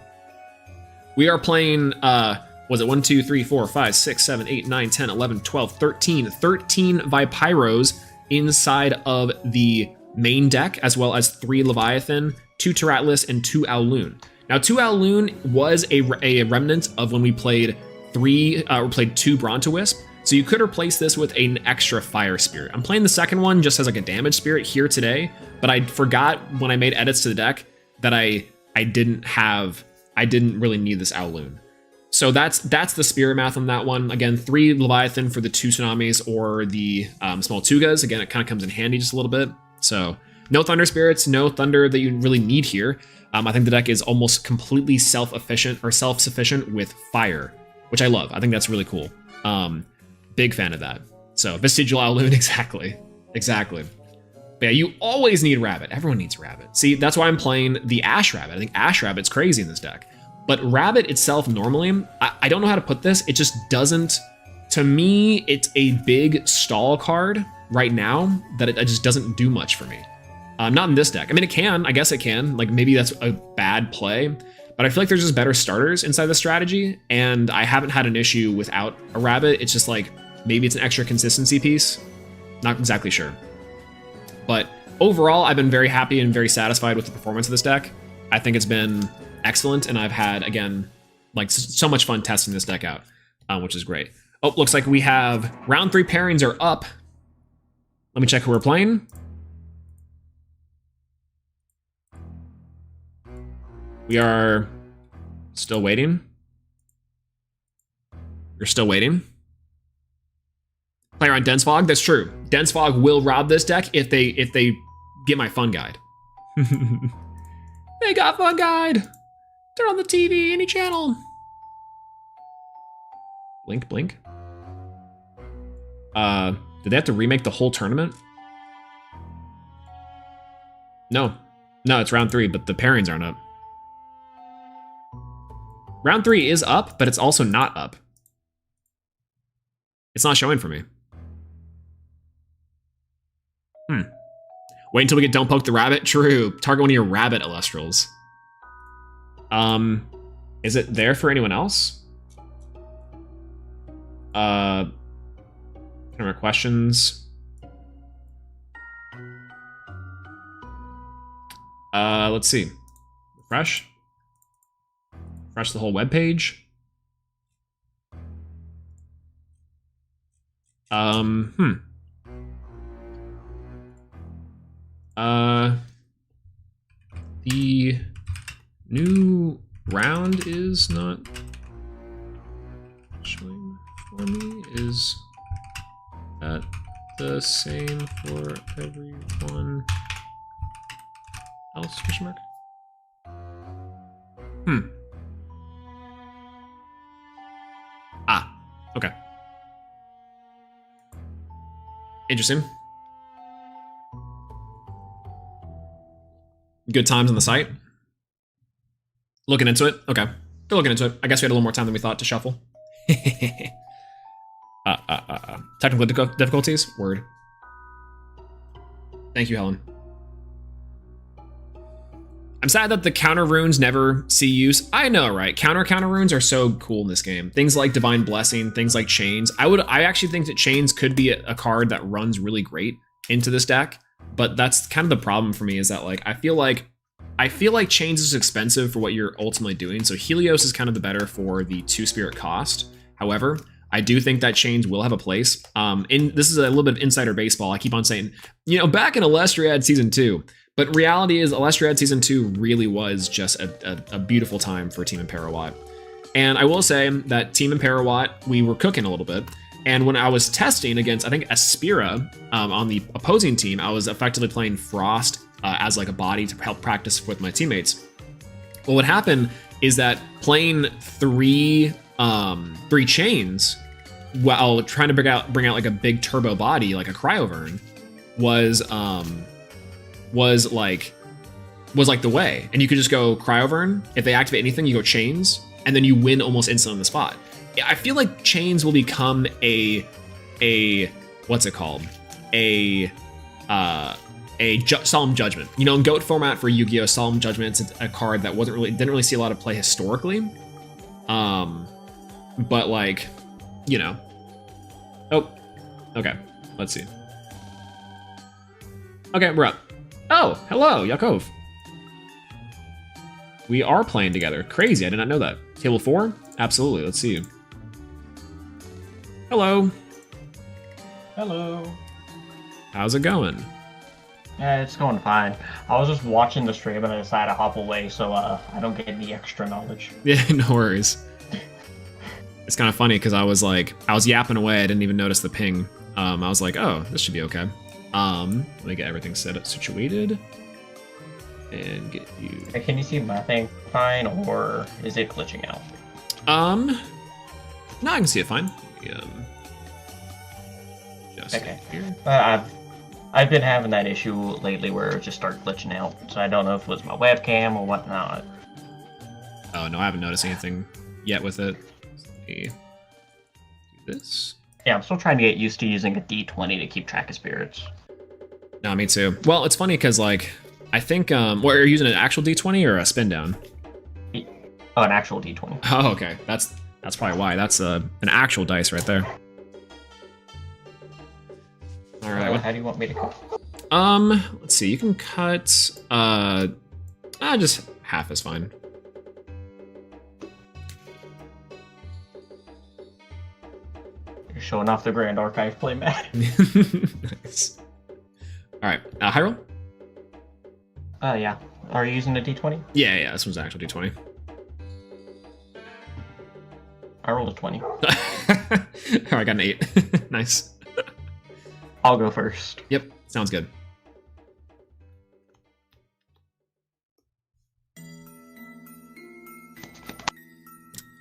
Speaker 4: We are playing, was it 1, 2, 3, 4, 5, 6, 7, 8, 9, 10, 11, 12, 13 Vipyros inside of the main deck, as well as 3 Leviathan, 2 Teratlus, and 2 Owloon. Now, 2 Owloon was a remnant of when we played 2 Brontowisp, so you could replace this with an extra Fire Spirit. I'm playing the second one just as like a damage spirit here today, but I forgot when I made edits to the deck that I didn't really need this Owloon. So that's the spirit math on that one. Again, 3 Leviathan for the 2 Tsunamis or the Smoltugas. Again, it kind of comes in handy just a little bit. So no Thunder Spirits, no Thunder that you really need here. I think the deck is almost completely self-sufficient with Fire, which I love. I think that's really cool. Big fan of that. So Vestigial Owloon, exactly. But yeah, you always need Rabbit. Everyone needs Rabbit. See, that's why I'm playing the Ash Rabbit. I think Ash Rabbit's crazy in this deck. But Rabbit itself, normally, I don't know how to put this. It just doesn't, to me, it's a big stall card right now that it just doesn't do much for me. Not in this deck. I mean, it can. I guess it can. Like, maybe that's a bad play. But I feel like there's just better starters inside the strategy. And I haven't had an issue without a Rabbit. It's just like, maybe it's an extra consistency piece. Not exactly sure. But overall, I've been very happy and very satisfied with the performance of this deck. I think it's been excellent. And I've had, again, like so much fun testing this deck out, which is great. Oh, looks like we have round 3 pairings are up. Let me check who we're playing. We are still waiting. You're still waiting. Player on Dense Fog, that's true. Dense Fog will rob this deck if they get my fun guide. They got fun guide. Turn on the TV, any channel. Blink, blink. Did they have to remake the whole tournament? No, it's round 3, but the pairings aren't up. Round 3 is up, but it's also not up. It's not showing for me. Wait until we get Don't Poke the Rabbit. True. Target one of your Rabbit Elestrals. Is it there for anyone else? Camera questions. Let's see. Refresh. Refresh the whole web page. The new round is not showing for me. Is that the same for everyone? else? Question mark. Hmm. Ah. Okay. Interesting. Good times on the site. Looking into it. Okay. They're looking into it. I guess we had a little more time than we thought to shuffle. Technical difficulties? Word. Thank you, Helen. I'm sad that the counter runes never see use. I know, right? Counter runes are so cool in this game. Things like Divine Blessing, things like Chains. I actually think that Chains could be a card that runs really great into this deck, but that's kind of the problem for me is that like I feel like Chains is expensive for what you're ultimately doing. So Helios is kind of the better for the 2-spirit cost. However, I do think that Chains will have a place. This is a little bit of insider baseball. I keep on saying, you know, back in Elestriad Season 2, but reality is Elestriad Season 2 really was just a beautiful time for Team Imperawatt. And I will say that Team Imperawatt, we were cooking a little bit. And when I was testing against, I think, Aspira on the opposing team, I was effectively playing Frost as like a body to help practice with my teammates. Well, what happened is that playing three chains while trying to bring out like a big turbo body, like a Cryovern, was like the way. And you could just go Cryovern. If they activate anything, you go Chains, and then you win almost instantly on the spot. I feel like Chains will become a what's it called? Solemn Judgment. You know, in GOAT format for Yu-Gi-Oh! Solemn Judgment, it's a card that didn't really see a lot of play historically. But like, you know. Oh, okay. Let's see. Okay, we're up. Oh, hello, Yakov. We are playing together. Crazy, I did not know that. Table 4? Absolutely, let's see. Hello.
Speaker 6: Hello.
Speaker 4: How's it going?
Speaker 6: Yeah, it's going fine. I was just watching the stream and I decided to hop away so I don't get any extra knowledge.
Speaker 4: Yeah, no worries. It's kind of funny because I was yapping away. I didn't even notice the ping. I was like, oh, this should be okay. Let me get everything situated. And get you...
Speaker 6: Hey, can you see my thing fine, or is it glitching out?
Speaker 4: No, I can see it fine. Just
Speaker 6: okay.
Speaker 4: Here.
Speaker 6: I've been having that issue lately where it just started glitching out, so I don't know if it was my webcam or whatnot.
Speaker 4: Oh no, I haven't noticed anything yet with it. Let me do this.
Speaker 6: Yeah, I'm still trying to get used to using a D20 to keep track of spirits.
Speaker 4: No, me too. Well, it's funny because like I think what, are you using an actual D20 or a spin down?
Speaker 6: Oh, an actual D20.
Speaker 4: Oh, okay. That's probably why. That's an actual dice right there. All right.
Speaker 6: How do you want me to cut?
Speaker 4: Let's see. You can cut just half is fine.
Speaker 6: You're showing off the Grand Archive playmat.
Speaker 4: Nice. All right. Hyrule?
Speaker 6: Yeah. Are you using a D20?
Speaker 4: Yeah. This one's an actual D20.
Speaker 6: I rolled a 20.
Speaker 4: All right, I got an 8. Nice.
Speaker 6: I'll go first.
Speaker 4: Yep, sounds good.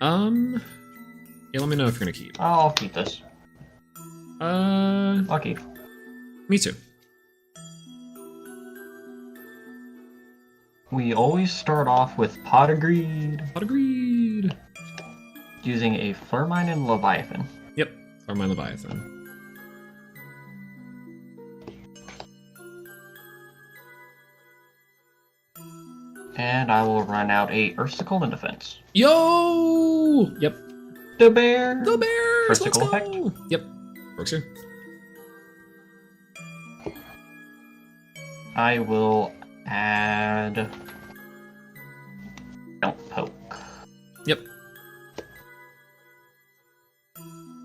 Speaker 4: Yeah, let me know if you're gonna keep.
Speaker 6: I'll keep this. I'll keep.
Speaker 4: Me too.
Speaker 6: We always start off with Pot of Greed.
Speaker 4: Pot of Greed.
Speaker 6: Using a Flurmine and Leviathan.
Speaker 4: Yep, Flurmine Leviathan.
Speaker 6: And I will run out a Ursicle in defense.
Speaker 4: Yo! Yep.
Speaker 6: The bear!
Speaker 4: The bears!
Speaker 6: Ursicle effect?
Speaker 4: Yep. Works here.
Speaker 6: I will add... Don't poke.
Speaker 4: Yep.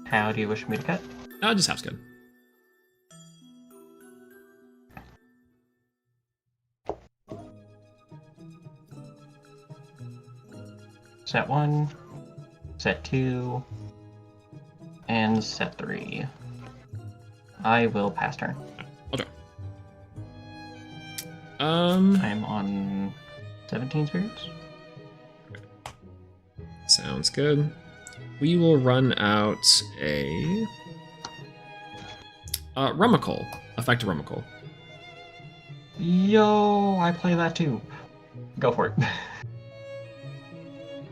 Speaker 6: How do you wish me to cut?
Speaker 4: Just half's good.
Speaker 6: Set 1, set 2, and set 3. I will pass turn.
Speaker 4: I'll
Speaker 6: I'm on 17 spirits.
Speaker 4: Sounds good. We will run out a Rummicle. Effective Rummicle.
Speaker 6: Yo, I play that too. Go for it.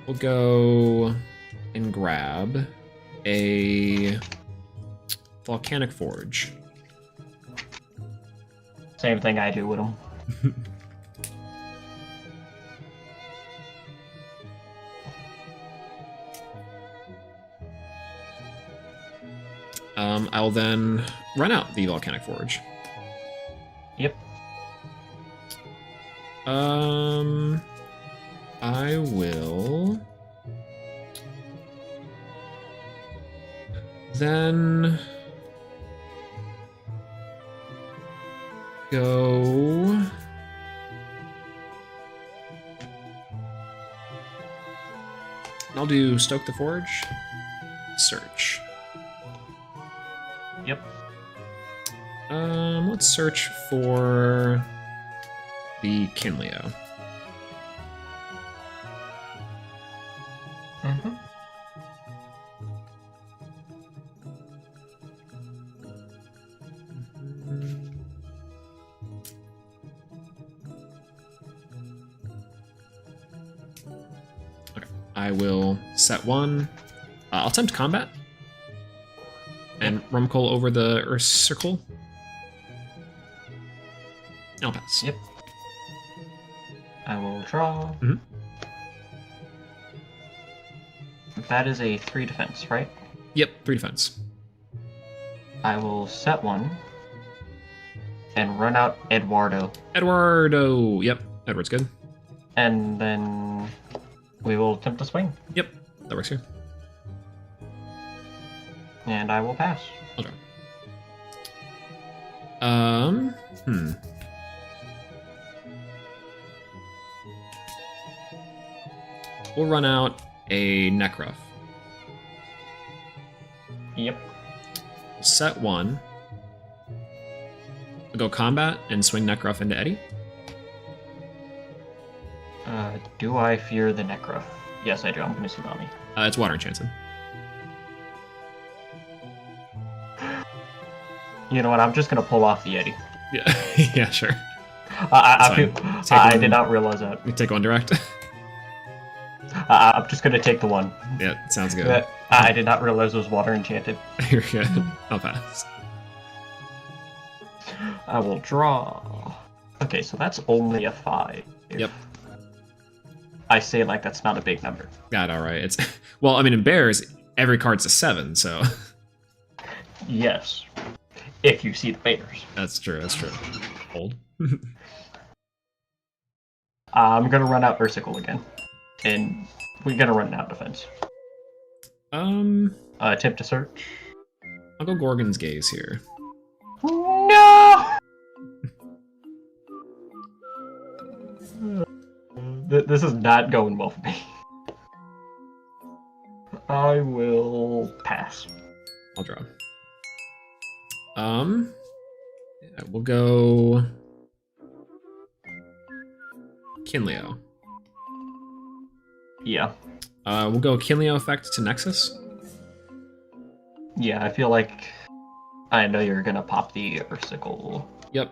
Speaker 4: We'll go and grab a Volcanic Forge.
Speaker 6: Same thing I do with them.
Speaker 4: I'll then run out the Volcanic Forge.
Speaker 6: Yep.
Speaker 4: I will then go I'll do Stoke the Forge, search.
Speaker 6: Yep.
Speaker 4: Let's search for the Kinleo.
Speaker 6: Mm-hmm.
Speaker 4: Okay, I will set one. I'll attempt combat. And Rumcoal over the Earth Circle. I'll pass.
Speaker 6: Yep. I will draw.
Speaker 4: Mhm.
Speaker 6: That is a 3 defense, right?
Speaker 4: Yep, 3 defense.
Speaker 6: I will set one and run out Eduardo.
Speaker 4: Eduardo. Yep, Edward's good.
Speaker 6: And then we will attempt to swing.
Speaker 4: Yep, that works here.
Speaker 6: And I will pass.
Speaker 4: I'll draw. We'll run out a Necruff.
Speaker 6: Yep.
Speaker 4: Set one. We'll go combat and swing Necruff into Eddie.
Speaker 6: Do I fear the Necro? Yes, I do. I'm going to Tsunami.
Speaker 4: It's Water Enchanted.
Speaker 6: You know what? I'm just going to pull off the Eddie.
Speaker 4: Yeah, yeah, sure.
Speaker 6: I did not realize that.
Speaker 4: You take one direct.
Speaker 6: I'm just going to take the one.
Speaker 4: Yeah, sounds good.
Speaker 6: I did not realize it was Water Enchanted.
Speaker 4: You're good. I'll pass.
Speaker 6: I will draw. Okay, so that's only a 5.
Speaker 4: Yep.
Speaker 6: I say like that's not a big number.
Speaker 4: Got all right. It's well, I mean, in Bears, every card's a 7, so
Speaker 6: Yes. If you see the bears.
Speaker 4: that's true. That's true. Hold.
Speaker 6: I'm gonna run out Ursicle again, and we're gonna run out defense. Attempt to search.
Speaker 4: I'll go Gorgon's Gaze here.
Speaker 6: No. This is not going well for me. I will pass.
Speaker 4: I'll draw. Yeah, we'll go Kinleo.
Speaker 6: Yeah.
Speaker 4: We'll go Kinleo effect to Nexus.
Speaker 6: Yeah, I feel like I know you're gonna pop the Ursicle.
Speaker 4: Yep.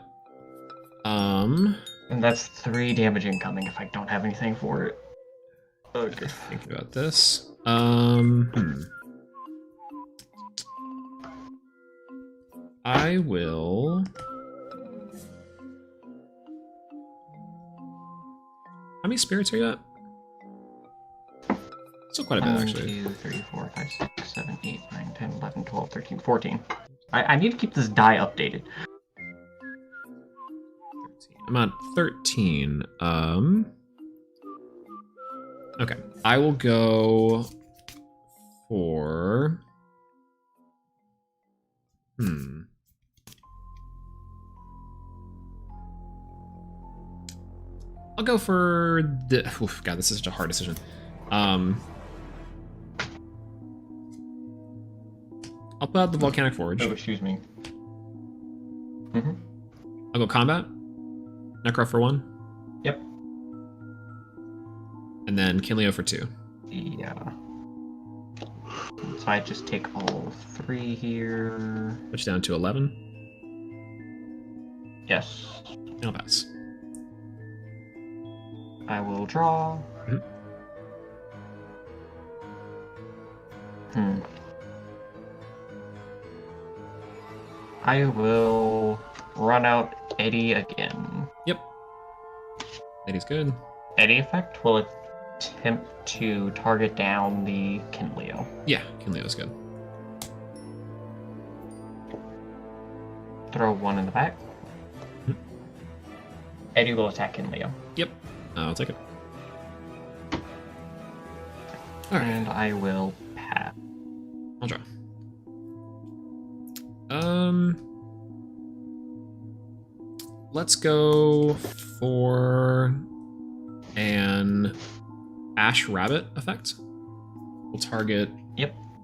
Speaker 6: And that's 3 damage incoming if I don't have anything for it. Okay.
Speaker 4: Thinking about this. I will. How many spirits are you at? Still quite a bit, actually.
Speaker 6: 1, 2, 3, 4, 5, 6, 7, 8, 9, 10, 11, 12, 13, 14. I need to keep this die updated.
Speaker 4: I'm at 13. Okay. I will go for. I'll go for the. Oof, God, this is such a hard decision. I'll put out the Volcanic Forge.
Speaker 6: Oh, excuse me. Mm-hmm.
Speaker 4: I'll go combat. Necro for 1.
Speaker 6: Yep.
Speaker 4: And then Kinleo for 2.
Speaker 6: Yeah. So I just take all 3 here.
Speaker 4: Push down to 11.
Speaker 6: Yes.
Speaker 4: And I'll pass.
Speaker 6: I will draw. I will run out Eddie again.
Speaker 4: Yep. Eddie's good.
Speaker 6: Eddie effect will attempt to target down the Kinleo.
Speaker 4: Yeah, Kinleo's good.
Speaker 6: Throw 1 in the back. Eddie will attack Kinleo.
Speaker 4: Yep. I'll take it. All right.
Speaker 6: And I will pass.
Speaker 4: I'll draw. Let's go for an Ash Rabbit effect. We'll target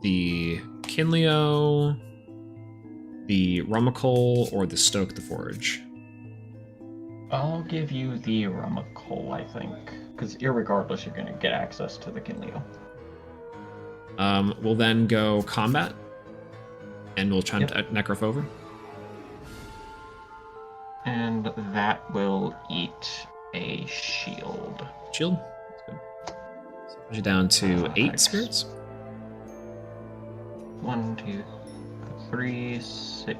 Speaker 4: the Kinleo, the Rummikul, or the Stoke the Forge.
Speaker 6: I'll give you the Rummikul, I think. Because irregardless, you're going to get access to the Kinleo.
Speaker 4: We'll then go combat, and we'll try to Necroph over.
Speaker 6: And that will eat a shield.
Speaker 4: Shield? That's good. So push it down to 8 spirits.
Speaker 6: 1, 2, 3, 6.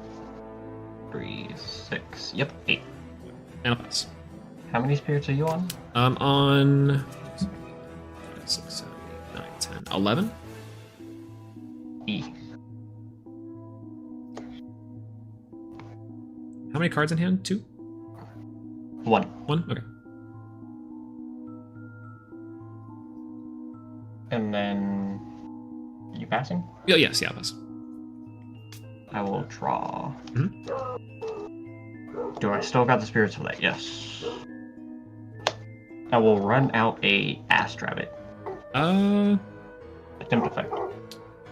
Speaker 6: 3, 6. Yep, 8.
Speaker 4: And I'll pass.
Speaker 6: How many spirits are you on?
Speaker 4: I'm on 6, 7, 8, 9, 10, 11.
Speaker 6: E.
Speaker 4: How many cards in hand? 2?
Speaker 6: 1.
Speaker 4: 1? Okay.
Speaker 6: And then... you passing?
Speaker 4: Oh, yes, yeah, I'll pass.
Speaker 6: I will draw. Do I still got the spirits for that? Yes. I will run out a Ass Rabbit. Attempt effect.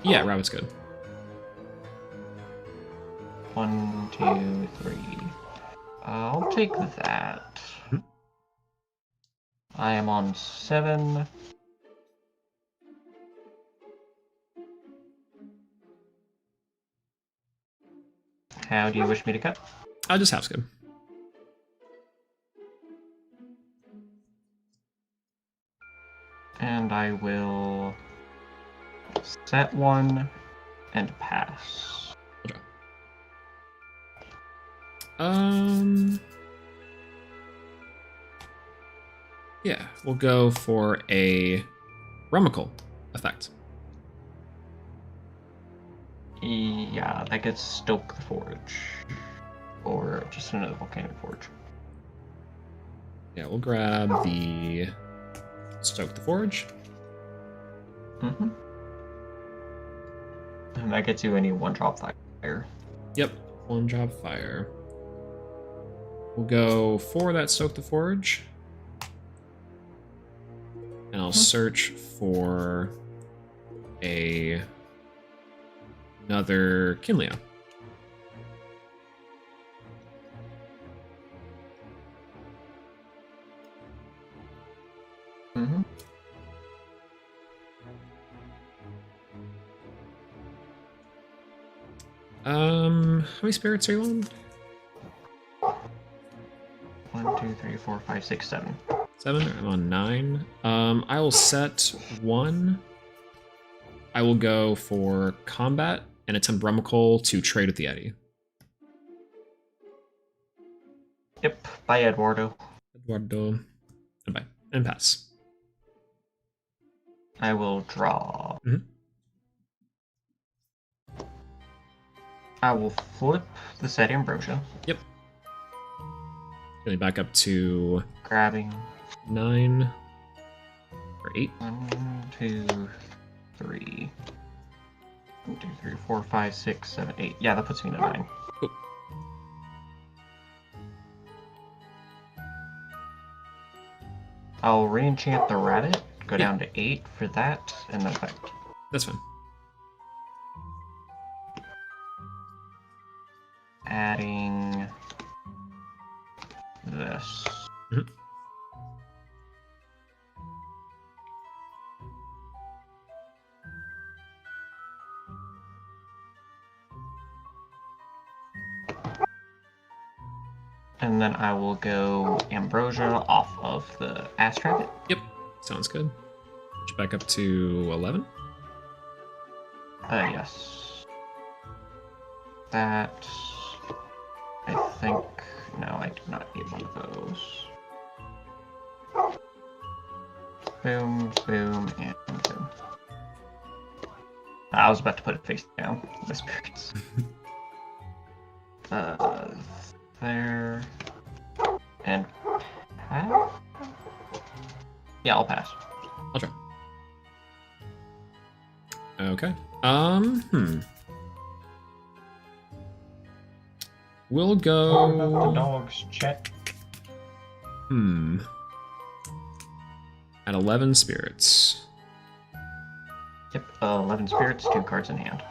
Speaker 4: Yeah, Rabbit's good.
Speaker 6: 1, 2, 3. I'll take that. I am on 7. How do you wish me to cut?
Speaker 4: Just half's good.
Speaker 6: And I will set 1 and pass.
Speaker 4: Yeah, we'll go for a Rummikul effect.
Speaker 6: Yeah, that gets Stoke the Forge. Or just another Volcanic Forge.
Speaker 4: Yeah, we'll grab the Stoke the Forge.
Speaker 6: And that gets you any 1-drop fire.
Speaker 4: Yep, 1-drop fire. We'll go for that Stoke the Forge. And I'll search for another Kinleo. How many spirits are you on?
Speaker 6: 1, 2, 3, 4, 5, 6, 7.
Speaker 4: 7? I'm on 9. I will set 1. I will go for combat and attempt Rummikul to trade with the Eddy.
Speaker 6: Yep, bye Eduardo.
Speaker 4: Eduardo. And bye. And pass.
Speaker 6: I will draw. I will flip the set Ambrosia.
Speaker 4: Yep. Getting back up to
Speaker 6: Grabbing
Speaker 4: 9 or 8.
Speaker 6: 1, 2, 3. 1, 2, 3, 4, 5, 6, 7, 8. Yeah, that puts me to 9.
Speaker 4: Cool.
Speaker 6: I'll re-enchant the rabbit, go down to 8 for that, and then effect.
Speaker 4: That's fine.
Speaker 6: Adding this.
Speaker 4: Mhm.
Speaker 6: And then I will go Ambrosia off of the Ass Rabbit.
Speaker 4: Yep, sounds good. Push back up to 11.
Speaker 6: Yes. That. I think. No, I do not need one of those. Boom, boom, and boom. I was about to put it face down. The spirits. There. And pass? Yeah, I'll pass.
Speaker 4: I'll try. Okay. We'll
Speaker 6: Talk about the
Speaker 4: go.
Speaker 6: dogs, Chet.
Speaker 4: At 11 spirits.
Speaker 6: Yep, 11 spirits, 2 cards in hand.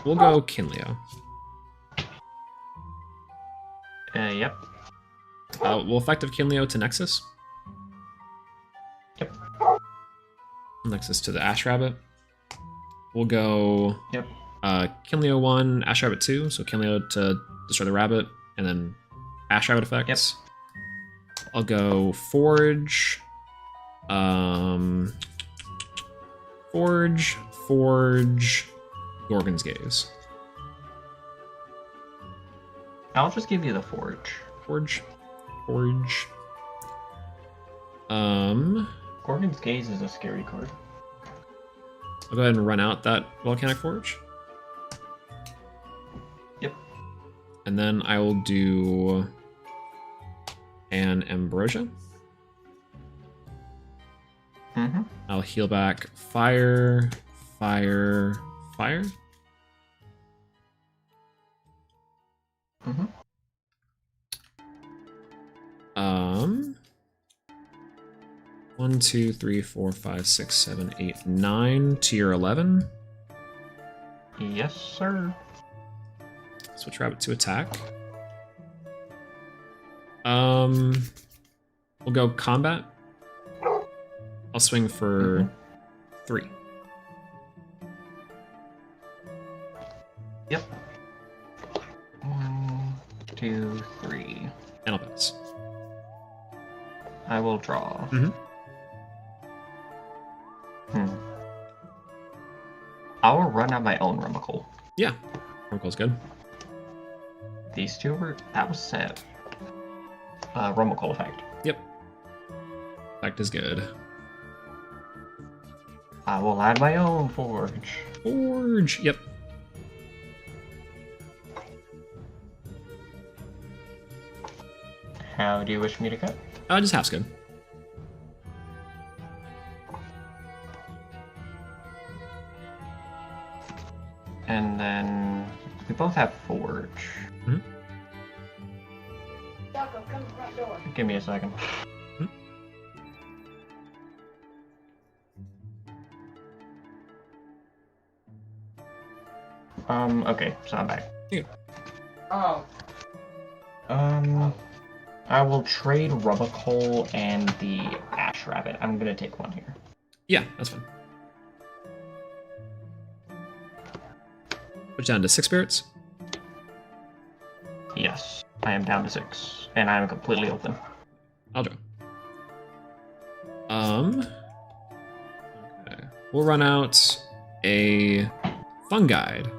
Speaker 4: We'll go Kinleo.
Speaker 6: Yep.
Speaker 4: We'll effective Kinleo to Nexus.
Speaker 6: Yep.
Speaker 4: Nexus to the Ash Rabbit. We'll go
Speaker 6: Yep.
Speaker 4: Kinleo 1, Ash Rabbit 2. So Kinleo to destroy the rabbit, and then Ash Rabbit effects. Yep. I'll go Forge. Forge, Gorgon's Gaze.
Speaker 6: I'll just give you the Forge.
Speaker 4: Forge.
Speaker 6: Gorgon's Gaze is a scary card.
Speaker 4: I'll go ahead and run out that Volcanic Forge.
Speaker 6: Yep.
Speaker 4: And then I will do an Ambrosia.
Speaker 6: Mm-hmm.
Speaker 4: I'll heal back fire.
Speaker 6: Mm-hmm.
Speaker 4: 1, 2, 3, 4, 5, 6, 7, 8, 9, tier 11.
Speaker 6: Yes, sir.
Speaker 4: Switch rabbit to attack. We'll go combat. I'll swing for 3.
Speaker 6: Yep. 1, 2, 3.
Speaker 4: And I'll pass.
Speaker 6: I will draw. I will run out my own Rummacle.
Speaker 4: Yeah, Rumcle's good.
Speaker 6: These two were. That was set. Rummacle effect.
Speaker 4: Yep. Effect is good.
Speaker 6: I will add my own Forge.
Speaker 4: Forge. Yep.
Speaker 6: How do you wish me to cut?
Speaker 4: Just half's good.
Speaker 6: And then we both have Forge. Give me a second. Okay, so I'm back.
Speaker 4: Yeah.
Speaker 6: I will trade Rummacle and the Ash Rabbit. I'm gonna take one here.
Speaker 4: Yeah, that's fine. Push down to 6 spirits.
Speaker 6: Yes, I am down to 6, and I am completely open.
Speaker 4: I'll draw. Okay. We'll run out a Funguide.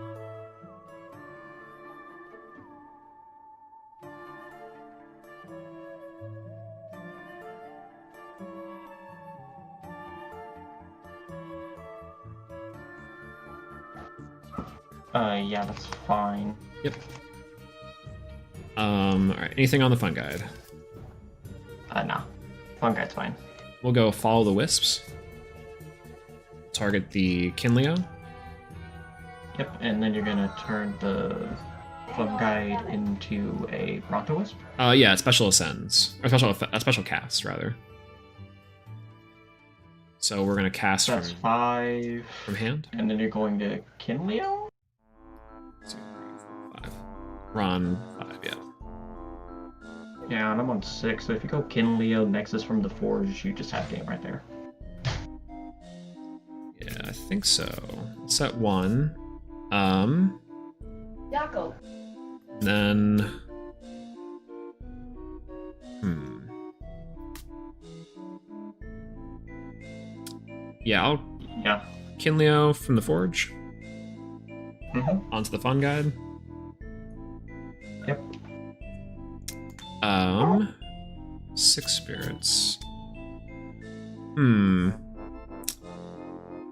Speaker 6: Yeah, that's fine.
Speaker 4: Yep. Alright, anything on the Funguide?
Speaker 6: Nah. Funguide's fine.
Speaker 4: We'll go Follow the Wisps. Target the Kinleo.
Speaker 6: Yep, and then you're gonna turn the Funguide into a Bronto Wisp?
Speaker 4: Yeah, it special ascends. Or special cast, rather. So we're gonna cast
Speaker 6: That's
Speaker 4: from
Speaker 6: 5.
Speaker 4: hand.
Speaker 6: And then you're going to Kinleo?
Speaker 4: 2, 3, 4, 5. We're on 5, yeah.
Speaker 6: Yeah, and I'm on 6, so if you go Kinleo, Nexus from the Forge, you just have game right there.
Speaker 4: Yeah, I think so. Set 1.
Speaker 7: Yako.
Speaker 4: Then... Yeah, I'll
Speaker 6: Yeah.
Speaker 4: Kinleo from the Forge.
Speaker 6: Mm-hmm.
Speaker 4: Onto the Fun Guide.
Speaker 6: Yep.
Speaker 4: 6 spirits.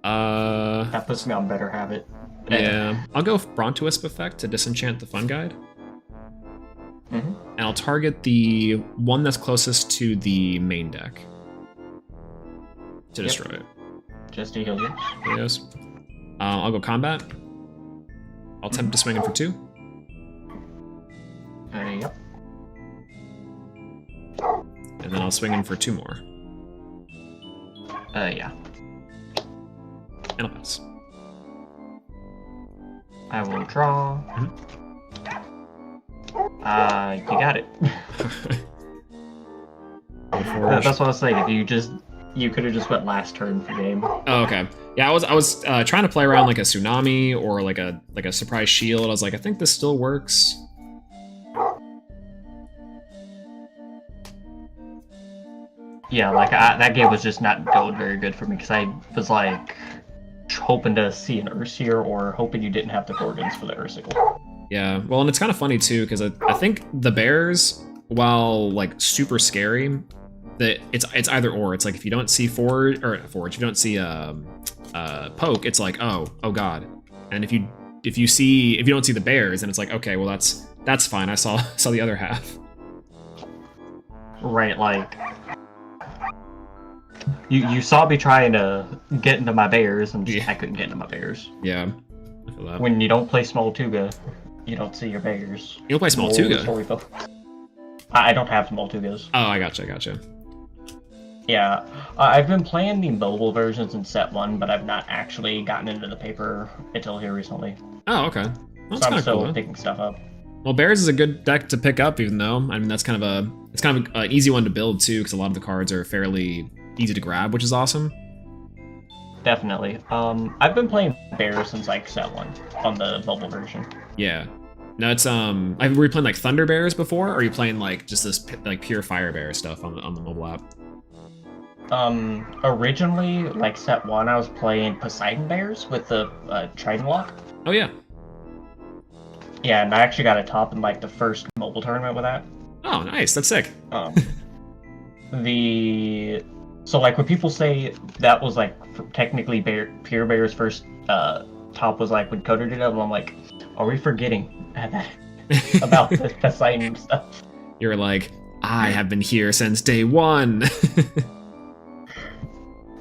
Speaker 6: That puts me on better habit.
Speaker 4: Yeah. I'll go Brontowisp effect to disenchant the Fun Guide.
Speaker 6: Mm-hmm.
Speaker 4: And I'll target the one that's closest to the main deck. To destroy it.
Speaker 6: Just to heal you.
Speaker 4: Yes. I'll go combat. I'll attempt to swing in for 2.
Speaker 6: Yep.
Speaker 4: And then I'll swing in for 2 more.
Speaker 6: Yeah.
Speaker 4: And I'll pass.
Speaker 6: I will draw. You got it. That's what I was saying. If you could have just went last turn for game.
Speaker 4: Oh, okay. Yeah, I was trying to play around like a tsunami or like a surprise shield. I was like, I think this still works.
Speaker 6: Yeah, like that game was just not going very good for me because I was like hoping to see an Ursier or hoping you didn't have the Gorgons for the Ursicle.
Speaker 4: Yeah, well, and it's kind of funny too because I think the bears, while like super scary, that it's either or. It's like if you don't see Forge, if you don't see Poke, it's like oh god. And if you don't see the bears, then it's like okay, well that's fine. I saw the other half.
Speaker 6: Right, like you saw me trying to get into my bears, and I couldn't get into my bears.
Speaker 4: Yeah, I feel that.
Speaker 6: When you don't play Small Tuga, you don't see your bears.
Speaker 4: You don't play Small Tuga?
Speaker 6: I don't have Small Tugas.
Speaker 4: Oh, I gotcha.
Speaker 6: Yeah, I've been playing the mobile versions in set 1, but I've not actually gotten into the paper until here recently.
Speaker 4: Oh, okay. Well,
Speaker 6: so I'm
Speaker 4: cool,
Speaker 6: still
Speaker 4: huh?
Speaker 6: picking stuff up.
Speaker 4: Well, bears is a good deck to pick up, even though I mean it's kind of an easy one to build too, because a lot of the cards are fairly easy to grab, which is awesome.
Speaker 6: Definitely. I've been playing bears since like set 1 on the mobile version.
Speaker 4: Yeah. No, it's were you playing like Thunder Bears before, or are you playing like just this like pure Fire Bear stuff on the mobile app?
Speaker 6: Originally, like set 1, I was playing Poseidon Bears with the Trident Lock.
Speaker 4: Oh yeah.
Speaker 6: Yeah, and I actually got a top in like the first mobile tournament with that.
Speaker 4: Oh, nice. That's sick.
Speaker 6: So like when people say that was like technically Pure Bear's first top was like when Coder did it, I'm like, are we forgetting about the Poseidon stuff?
Speaker 4: You're like, I have been here since day 1.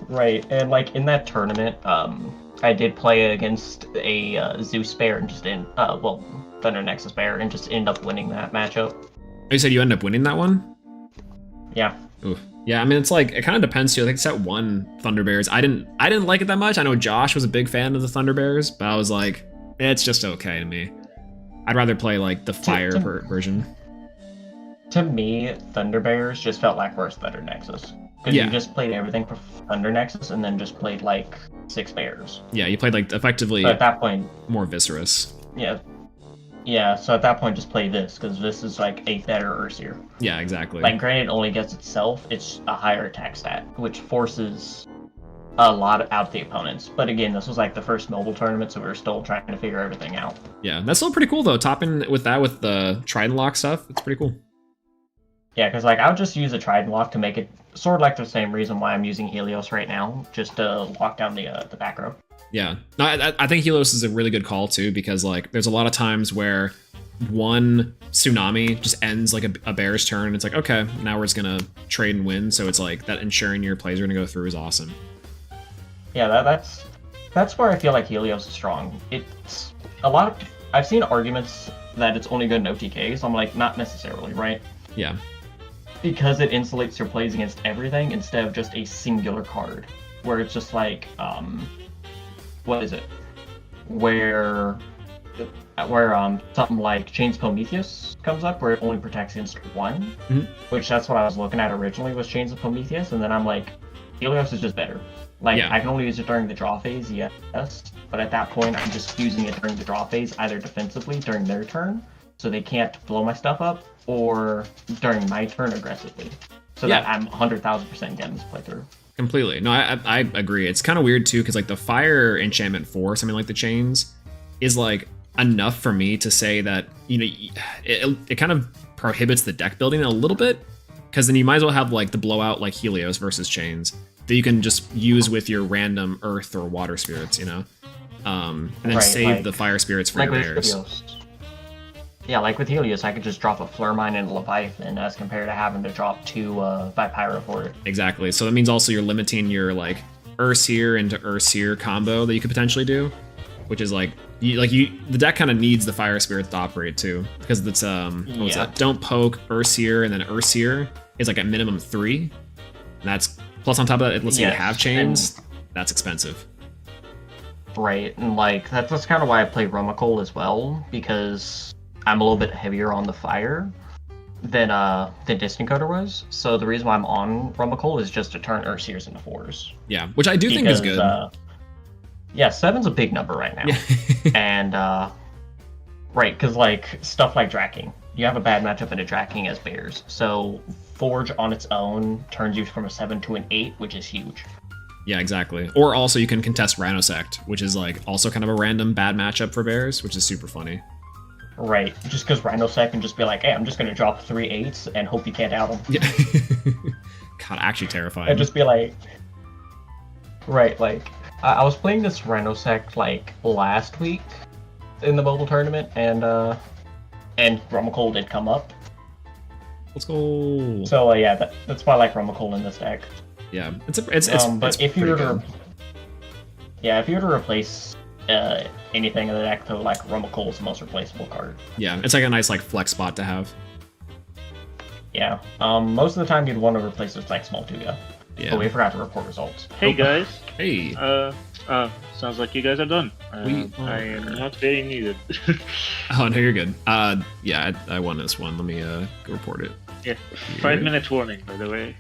Speaker 6: Right, and like in that tournament, I did play against a Zeus bear and just Thunder Nexus bear and just end up winning that matchup.
Speaker 4: Oh, you said you ended up winning that one?
Speaker 6: Yeah.
Speaker 4: Oof. Yeah, I mean it's like it kind of depends too. I think set 1 Thunder Bears. I didn't like it that much. I know Josh was a big fan of the Thunder Bears, but I was like, it's just okay to me. I'd rather play like the Fire version.
Speaker 6: To me, Thunder Bears just felt like worse Thunder Nexus. Because you just played everything for Thunder Nexus and then just played like 6 bears.
Speaker 4: Yeah, you played like effectively
Speaker 6: so at that point
Speaker 4: more Viscerous.
Speaker 6: Yeah. Yeah, so at that point just play this, because this is like a better Ursier.
Speaker 4: Yeah, exactly.
Speaker 6: Like granted only gets itself, it's a higher attack stat, which forces a lot out the opponents. But again, this was like the first mobile tournament, so we were still trying to figure everything out.
Speaker 4: Yeah, that's still pretty cool though. Topping with that with the Trident Lock stuff, it's pretty cool.
Speaker 6: Yeah, because like I would just use a Trident Lock to make it sort of like the same reason why I'm using Helios right now, just to lock down the back row.
Speaker 4: Yeah, no, I think Helios is a really good call too, because like there's a lot of times where one tsunami just ends like a bear's turn, and it's like okay, now we're just gonna trade and win. So it's like that ensuring your plays are gonna go through is awesome.
Speaker 6: Yeah, that's where I feel like Helios is strong. It's a lot of I've seen arguments that it's only good in OTK, so I'm like not necessarily, right?
Speaker 4: Yeah.
Speaker 6: Because it insulates your plays against everything instead of just a singular card, where it's just like, what is it? Where where something like Chains Prometheus comes up, where it only protects against one, which that's what I was looking at originally was Chains of Prometheus, and then I'm like, Helios is just better. Like,
Speaker 4: Yeah.
Speaker 6: I can only use it during the draw phase, yes, but at that point, I'm just using it during the draw phase, either defensively during their turn, so they can't blow my stuff up, or during my turn aggressively, so that I'm 100,000% getting this playthrough.
Speaker 4: Completely. No, I agree. It's kind of weird too, because like the fire enchantment for something like the chains is like enough for me to say that, you know, it kind of prohibits the deck building a little bit, because then you might as well have like the blowout like Helios versus chains that you can just use with your random earth or water spirits, you know, and then save the fire spirits for your bears.
Speaker 6: Helios. Yeah, like with Helios, I could just drop a Flurmine and a Leviathan as compared to having to drop 2 Vipyra for it.
Speaker 4: Exactly. So that means also you're limiting your like Urseer into Urseer combo that you could potentially do, which is like the deck kind of needs the fire spirits to operate too, because it's what was that? Don't poke Urseer, and then Urseer is like at minimum 3, and that's plus on top of that. Let's say you have chains. That's expensive.
Speaker 6: Right, and like that's kind of why I play Rumacole as well, because I'm a little bit heavier on the fire than Distant Coder was. So the reason why I'm on Rumacole is just to turn Urseers into 4s.
Speaker 4: Yeah, which I do think is good.
Speaker 6: Yeah, 7's a big number right now. And right, because like stuff like Draking, you have a bad matchup into Draking as bears. So Forge on its own turns you from a 7 to an 8, which is huge.
Speaker 4: Yeah, exactly. Or also you can contest Rhinosect, which is like also kind of a random bad matchup for bears, which is super funny.
Speaker 6: Right, just because Rhinosect can just be like, hey, I'm just going to drop 3 8s and hope you can't out them.
Speaker 4: Yeah. God, actually terrifying.
Speaker 6: And just be like... Right, like, I was playing this Rhinosect, like, last week in the mobile tournament, and Rumacole did come up.
Speaker 4: Let's go.
Speaker 6: So, yeah, that's why I like Rumacole in this deck.
Speaker 4: Yeah, it's
Speaker 6: but if you were to...
Speaker 4: good.
Speaker 6: Yeah, if you were to replace... anything in the deck, though, like Rumacole is the most replaceable card.
Speaker 4: Yeah, it's like a nice like flex spot to have.
Speaker 6: Yeah, most of the time you'd want to replace this like Smoltuga.
Speaker 4: Yeah.
Speaker 6: But we forgot to report results.
Speaker 7: Hey guys.
Speaker 4: Hey.
Speaker 7: Sounds like you guys are done. I am not very needed.
Speaker 4: Oh no, you're good. Yeah, I won this one. Let me go report it.
Speaker 7: Yeah, 5 minutes warning, by the way.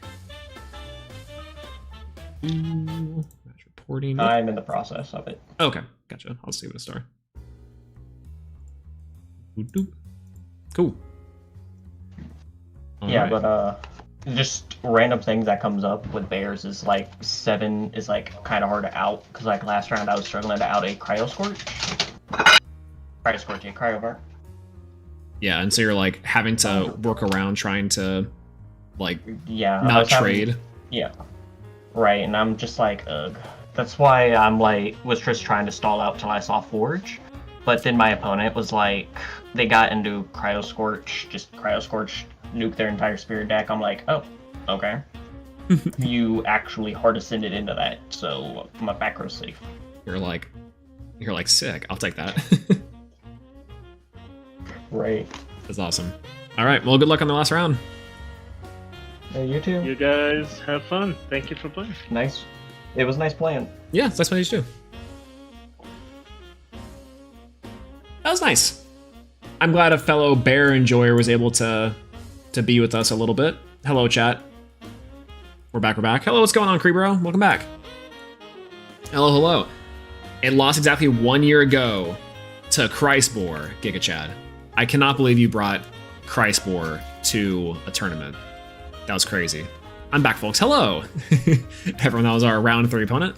Speaker 4: Match reporting.
Speaker 6: I'm in the process of it.
Speaker 4: Okay, gotcha. I'll see what a star. Cool.
Speaker 6: Yeah,
Speaker 4: Alright.
Speaker 6: but just random things that comes up with bears is like 7 is like kind of hard to out, because like last round I was struggling to out a Cryoscorch. Cryoscorch, yeah, Cryovar.
Speaker 4: Yeah, and so you're like having to work around trying to like
Speaker 6: Yeah, I
Speaker 4: not
Speaker 6: was having-
Speaker 4: trade.
Speaker 6: Yeah, right, and I'm just like, ugh. That's why I'm like, was just trying to stall out till I saw Forge. But then my opponent was like, they got into Cryoscorch, just Cryoscorch, nuke their entire spirit deck. I'm like, oh, okay. You actually hard ascended into that, so my back row's safe.
Speaker 4: You're like sick. I'll take that.
Speaker 6: Right.
Speaker 4: That's awesome. All right. Well, good luck on the last round.
Speaker 6: You too.
Speaker 7: You guys have fun. Thank you for playing.
Speaker 6: Nice. It was nice playing.
Speaker 4: Yeah, it's nice playing you too. That was nice. I'm glad a fellow bear enjoyer was able to be with us a little bit. Hello, chat. We're back. Hello, what's going on, Creebro? Welcome back. Hello. It lost exactly 1 year ago to Christbore, Giga Chad. I cannot believe you brought Christbore to a tournament. That was crazy. I'm back, folks. Hello. Everyone, that was our round 3 opponent.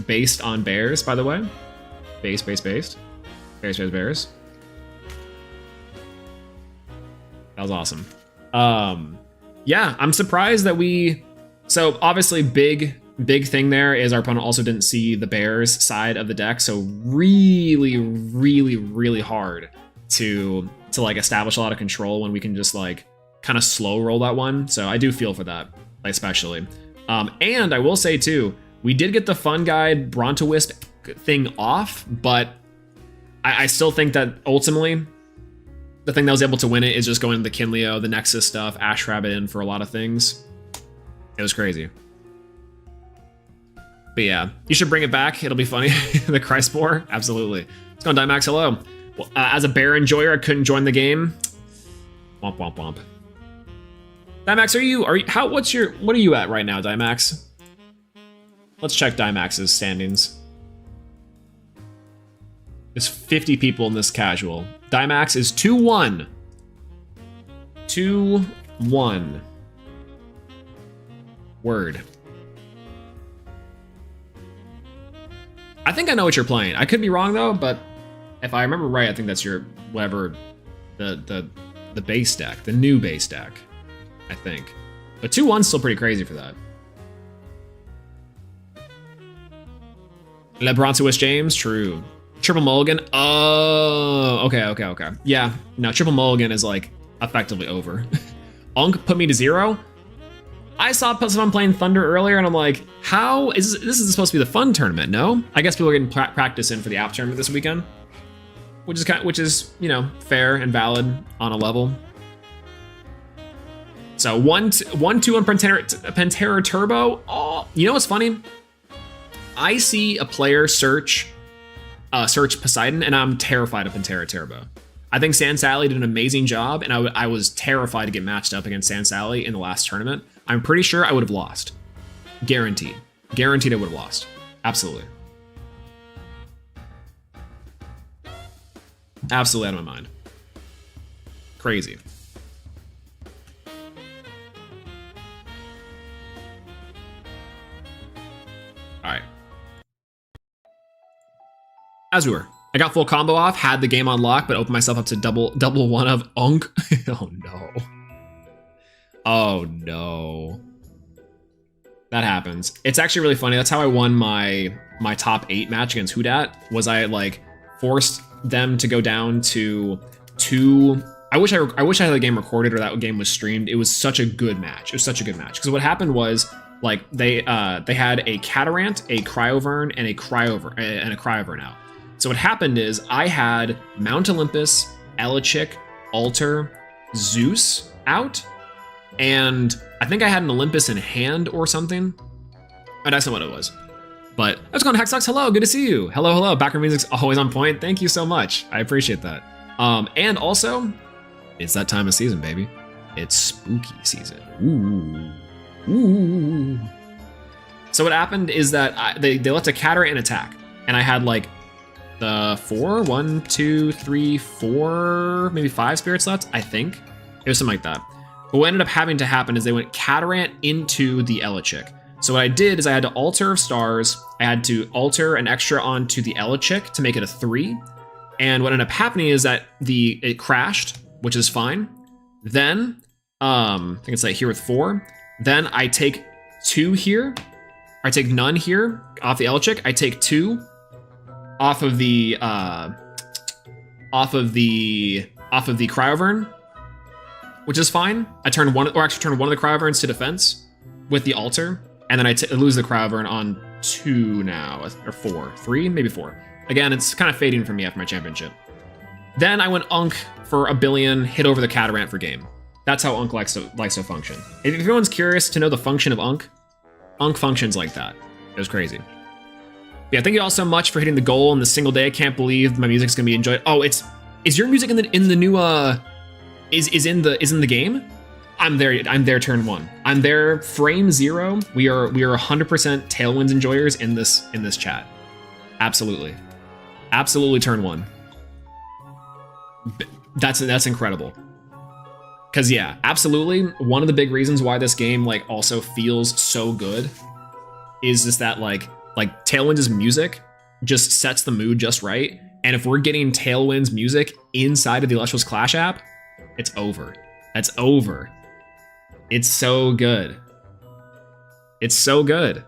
Speaker 4: Based on bears, by the way. Based. Bears. That was awesome. Yeah, I'm surprised that we... So, obviously, big thing there is our opponent also didn't see the bears side of the deck, so really hard to like establish a lot of control when we can just like kind of slow roll that one. So I do feel for that, especially. And I will say too, we did get the Fun Guide Brontowisp thing off, but I still think that ultimately the thing that was able to win it is just going to the Kinleo, the Nexus stuff, Ash Rabbit in for a lot of things. It was crazy. But yeah, you should bring it back. It'll be funny. The Christbore, absolutely. Let's go on Dimax. Hello. As a bear enjoyer, I couldn't join the game. Womp womp womp. Dimax, what are you at right now, Dimax? Let's check Dimax's standings. There's 50 people in this casual. Dimax is 2-1. 2-1. Word. I think I know what you're playing. I could be wrong though, but if I remember right, I think that's your whatever the base deck, the new base deck, I think. But 2-1's still pretty crazy for that. LeBron Swiss James, true. Triple Mulligan. Oh, okay. Yeah, no, Triple Mulligan is like effectively over. Unk put me to 0. I saw someone playing Thunder earlier, and I'm like, how is this is supposed to be the fun tournament? No, I guess people are getting practice in for the app tournament this weekend, which is you know, fair and valid on a level. So 1-2 on Pantera Turbo. Oh, you know what's funny? I see a player search Poseidon, and I'm terrified of Pantera Turbo. I think Sans Sally did an amazing job, and I was terrified to get matched up against Sans Sally in the last tournament. I'm pretty sure I would have lost. Guaranteed. Guaranteed I would have lost. Absolutely. Absolutely out of my mind. Crazy. All right. As we were. I got full combo off, had the game on lock, but opened myself up to double one of Unk. Oh no. Oh no. That happens. It's actually really funny. That's how I won my top 8 match against Hudat. Was I like forced them to go down to 2. I wish I had the game recorded or that game was streamed. It was such a good match. It was such a good match. Because what happened was like they had a Catarant, a Cryovern, and a Cryovern out. So what happened is I had Mount Olympus, Elichick, Alter, Zeus out, and I think I had an Olympus in hand or something. But that's not what it was. But how's it going, Hexox? Hello, good to see you. Hello. Background music's always on point. Thank you so much. I appreciate that. And also, it's that time of season, baby. It's spooky season. Ooh. So what happened is that they let a Catarant attack, and I had like the 1, 2, 3, 4, maybe 5 spirit slots, I think. It was something like that. But what ended up having to happen is they went Catarant into the Elichick. So what I did is I had to alter stars. I had to alter an extra onto the Elichick to make it a 3. And what ended up happening is that it crashed, which is fine. Then, I think it's like here with 4. Then I take 2 here. I take none here off the Elichick. I take 2 off of the Cryovern, which is fine. I turn one of the Cryoverns to defense with the altar, and then I lose the Cryover'n on 2 now, or 4, 3, maybe 4. Again, it's kind of fading for me after my championship. Then I went Unk for a billion, hit over the Catarant for game. That's how Unk likes to function. If anyone's curious to know the function of Unk functions like that. It was crazy. Yeah, thank you all so much for hitting the goal in the single day. I can't believe my music's gonna be enjoyed. Oh, is your music in the new is in the game? I'm there turn 1. I'm there frame 0. We are 100% Tailwinds enjoyers in this chat. Absolutely turn 1. That's incredible. Cause yeah, absolutely. One of the big reasons why this game like also feels so good is just that like Tailwinds' music just sets the mood just right. And if we're getting Tailwinds music inside of the Illustrious Clash app, it's over. That's over. It's so good. It's so good.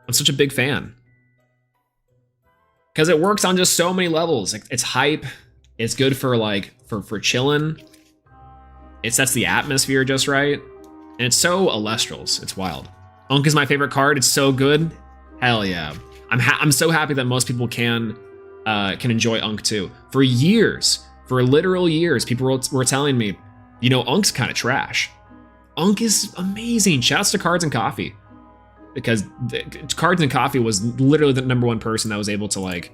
Speaker 4: I'm such a big fan. Because it works on just so many levels. It's hype. It's good for for chilling. It sets the atmosphere just right. And it's so Elestrals. It's wild. Unk is my favorite card. It's so good. Hell yeah. I'm so happy that most people can enjoy Unk too. For literal years, people were telling me, you know, Unk's kind of trash. Unk is amazing. Shouts to Cards and Coffee. Because Cards and Coffee was literally the #1 person that was able to like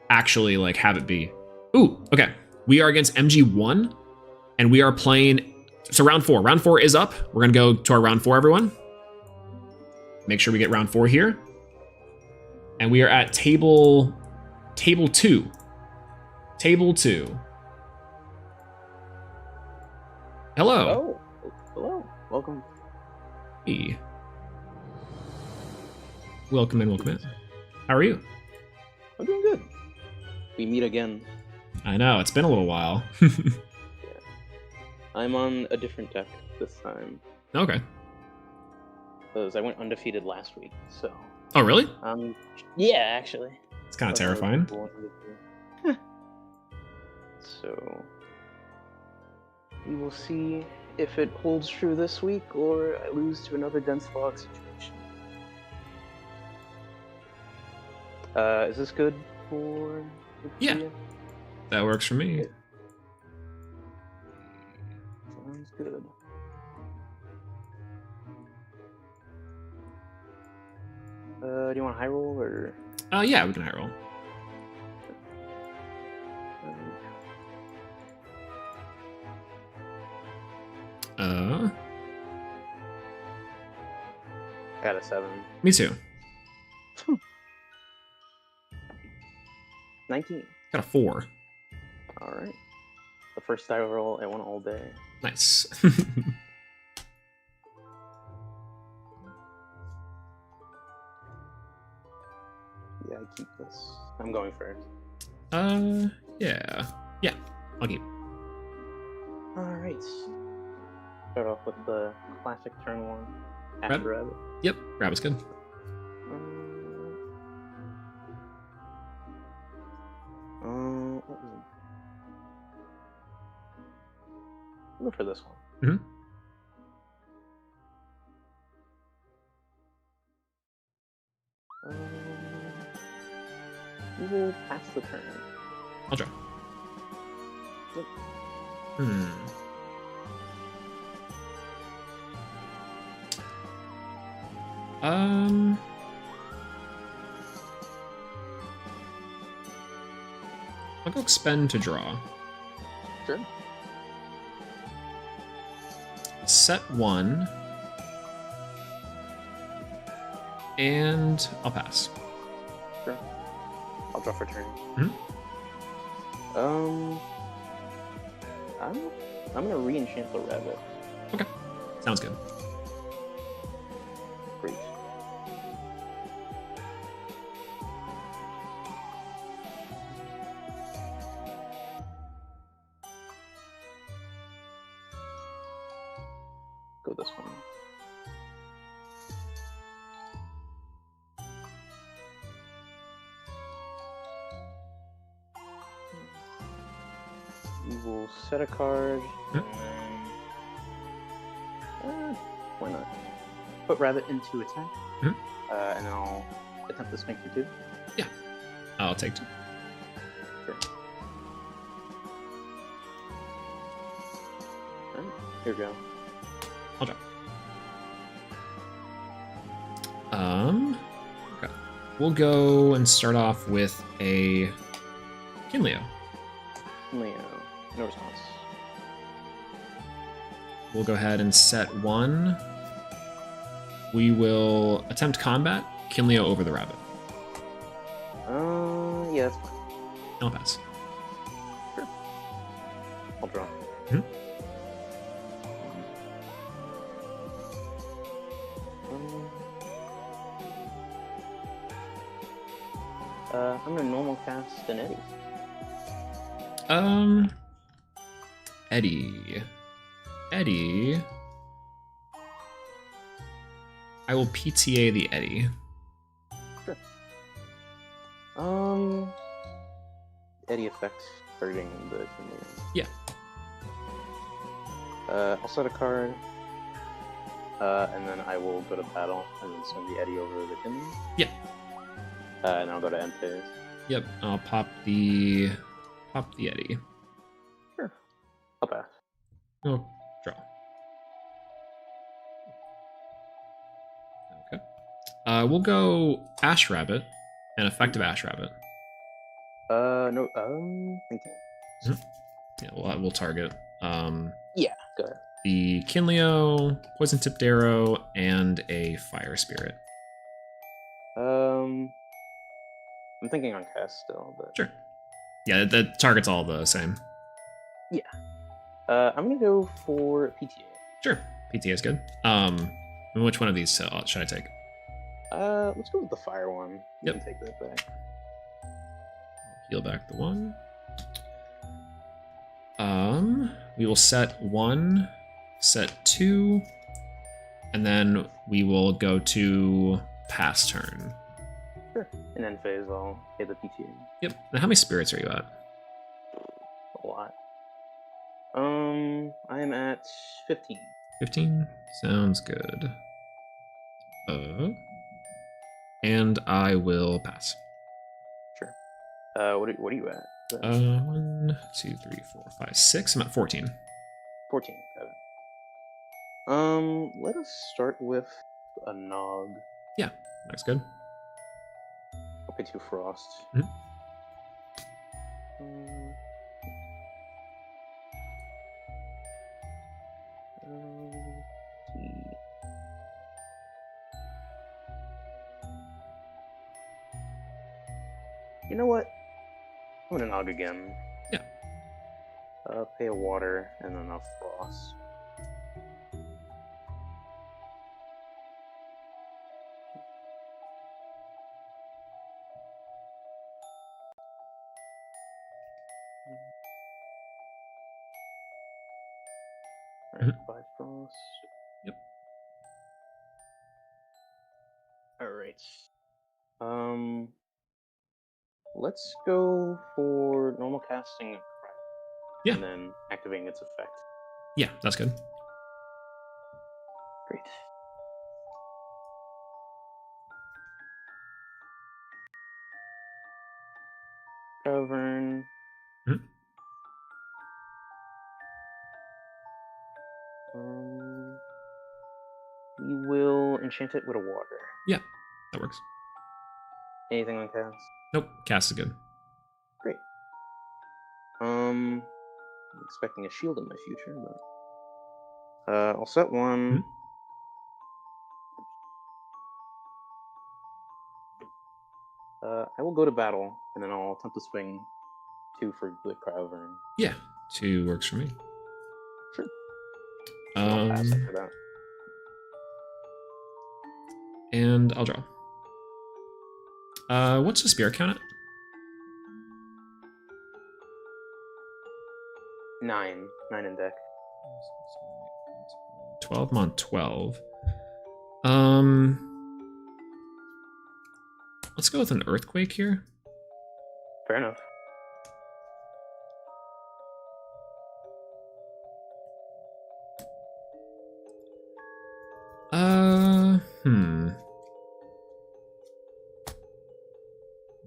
Speaker 4: actually like have it be. Ooh, okay. We are against MG1, and we are playing. So round 4. Round 4 is up. We're gonna go to our round 4, everyone. Make sure we get round 4 here. And we are at table 2. Table 2. Hello.
Speaker 8: Oh, hello. Welcome.
Speaker 4: Hey. Welcome in, welcome in. How are you?
Speaker 8: I'm doing good. We meet again.
Speaker 4: I know, it's been a little while.
Speaker 8: I'm on a different deck this time.
Speaker 4: Okay.
Speaker 8: Because I went undefeated last week, so...
Speaker 4: Oh, really?
Speaker 8: Yeah, actually.
Speaker 4: It's kind of terrifying.
Speaker 8: So... we will see if it holds true this week, or I lose to another dense fog situation. Is this good for...
Speaker 4: Yeah. That works for me.
Speaker 8: Sounds good. Do you want high roll or?
Speaker 4: Yeah, we can high roll.
Speaker 8: I got a 7.
Speaker 4: Me too.
Speaker 8: 19.
Speaker 4: Got a 4.
Speaker 8: All right. The first die roll I won all day.
Speaker 4: Nice.
Speaker 8: Yeah, I keep this. I'm going first.
Speaker 4: Yeah. Yeah, I'll keep.
Speaker 8: All right. Start off with the classic turn 1.
Speaker 4: Rabbit?
Speaker 8: After rabbit.
Speaker 4: Yep, rabbit's good.
Speaker 8: What was it? Look for this one.
Speaker 4: Mm-hmm.
Speaker 8: We will pass the turn.
Speaker 4: I'll draw.
Speaker 8: Yep.
Speaker 4: I'll go expend to draw.
Speaker 8: Sure.
Speaker 4: Set 1. And I'll pass.
Speaker 8: Sure. I'll draw for turn.
Speaker 4: Mhm.
Speaker 8: I'm gonna re-enchant the rabbit.
Speaker 4: Okay. Sounds good.
Speaker 8: Great. Go this one. We will set a card, and then... why not? Put rabbit into attack, and then I'll attempt to swing for 2.
Speaker 4: Yeah. I'll take 2.
Speaker 8: Sure. Alright, here we go.
Speaker 4: I'll draw. Okay. We'll go and start off with a Kinleo.
Speaker 8: Leo, no response.
Speaker 4: We'll go ahead and set 1. We will attempt combat. Kinleo over the rabbit.
Speaker 8: Yeah, that's fine.
Speaker 4: I'll pass.
Speaker 8: Sure. I'll draw. I'm gonna normal cast an Eddie.
Speaker 4: Eddie. I will PTA the Eddie.
Speaker 8: Sure. Eddie effect hurting the Kinley.
Speaker 4: Yeah.
Speaker 8: I'll set a card. And then I will go to battle and then send the Eddie over the Kinley.
Speaker 4: Yeah.
Speaker 8: And I'll go to end phase.
Speaker 4: Yep. I'll pop the Eddie.
Speaker 8: Sure. I'll pass.
Speaker 4: Oh, draw. Okay. We'll go Ash Rabbit and effective Ash Rabbit.
Speaker 8: No. Thinking.
Speaker 4: Yeah, we'll target
Speaker 8: Yeah. Go ahead.
Speaker 4: the Kinleo, poison tipped arrow, and a fire spirit.
Speaker 8: I'm thinking on cast still, but
Speaker 4: Sure. Yeah, the target's all the same.
Speaker 8: yeah. I'm gonna go for PTA.
Speaker 4: Sure. PTA is good. Which one of these should I take?
Speaker 8: Let's go with the fire one. You
Speaker 4: Yep.
Speaker 8: can take that back.
Speaker 4: Heal back the one. We will set 1, set 2, and then we will go to pass turn.
Speaker 8: Sure. And then phase, I'll hit the PTA.
Speaker 4: Yep. Now, how many spirits are you at?
Speaker 8: A lot. I'm at 15.
Speaker 4: 15? Sounds good. And I will pass.
Speaker 8: Sure. What are you at?
Speaker 4: 1, 2, 3, 4, 5, 6. I'm at 14.
Speaker 8: 14. Got it. Let us start with a Nog.
Speaker 4: Yeah, that's good.
Speaker 8: I'll pay 2 Frost.
Speaker 4: Mhm.
Speaker 8: See. You know what? I'm gonna Nog again.
Speaker 4: Yeah.
Speaker 8: Pay a water and then a Frost. Alright, 5 Frost.
Speaker 4: Yep.
Speaker 8: Alright. Let's go for normal casting of Crack.
Speaker 4: Yeah.
Speaker 8: And then activating its effect.
Speaker 4: Yeah, that's good.
Speaker 8: Great. Cavern.
Speaker 4: Mhm.
Speaker 8: We will enchant it with a water.
Speaker 4: Yeah, that works.
Speaker 8: Anything on cast?
Speaker 4: Nope, cast is good.
Speaker 8: Great. I'm expecting a shield in my future, but I'll set 1. I will go to battle, and then I'll attempt to swing 2 for the Cavern.
Speaker 4: Yeah, 2 works for me.
Speaker 8: Sure. I'll pass after that.
Speaker 4: And I'll draw. What's the spirit count at?
Speaker 8: 9 in deck.
Speaker 4: 12. I'm on 12. Let's go with an earthquake here.
Speaker 8: Fair enough.
Speaker 4: Hmm.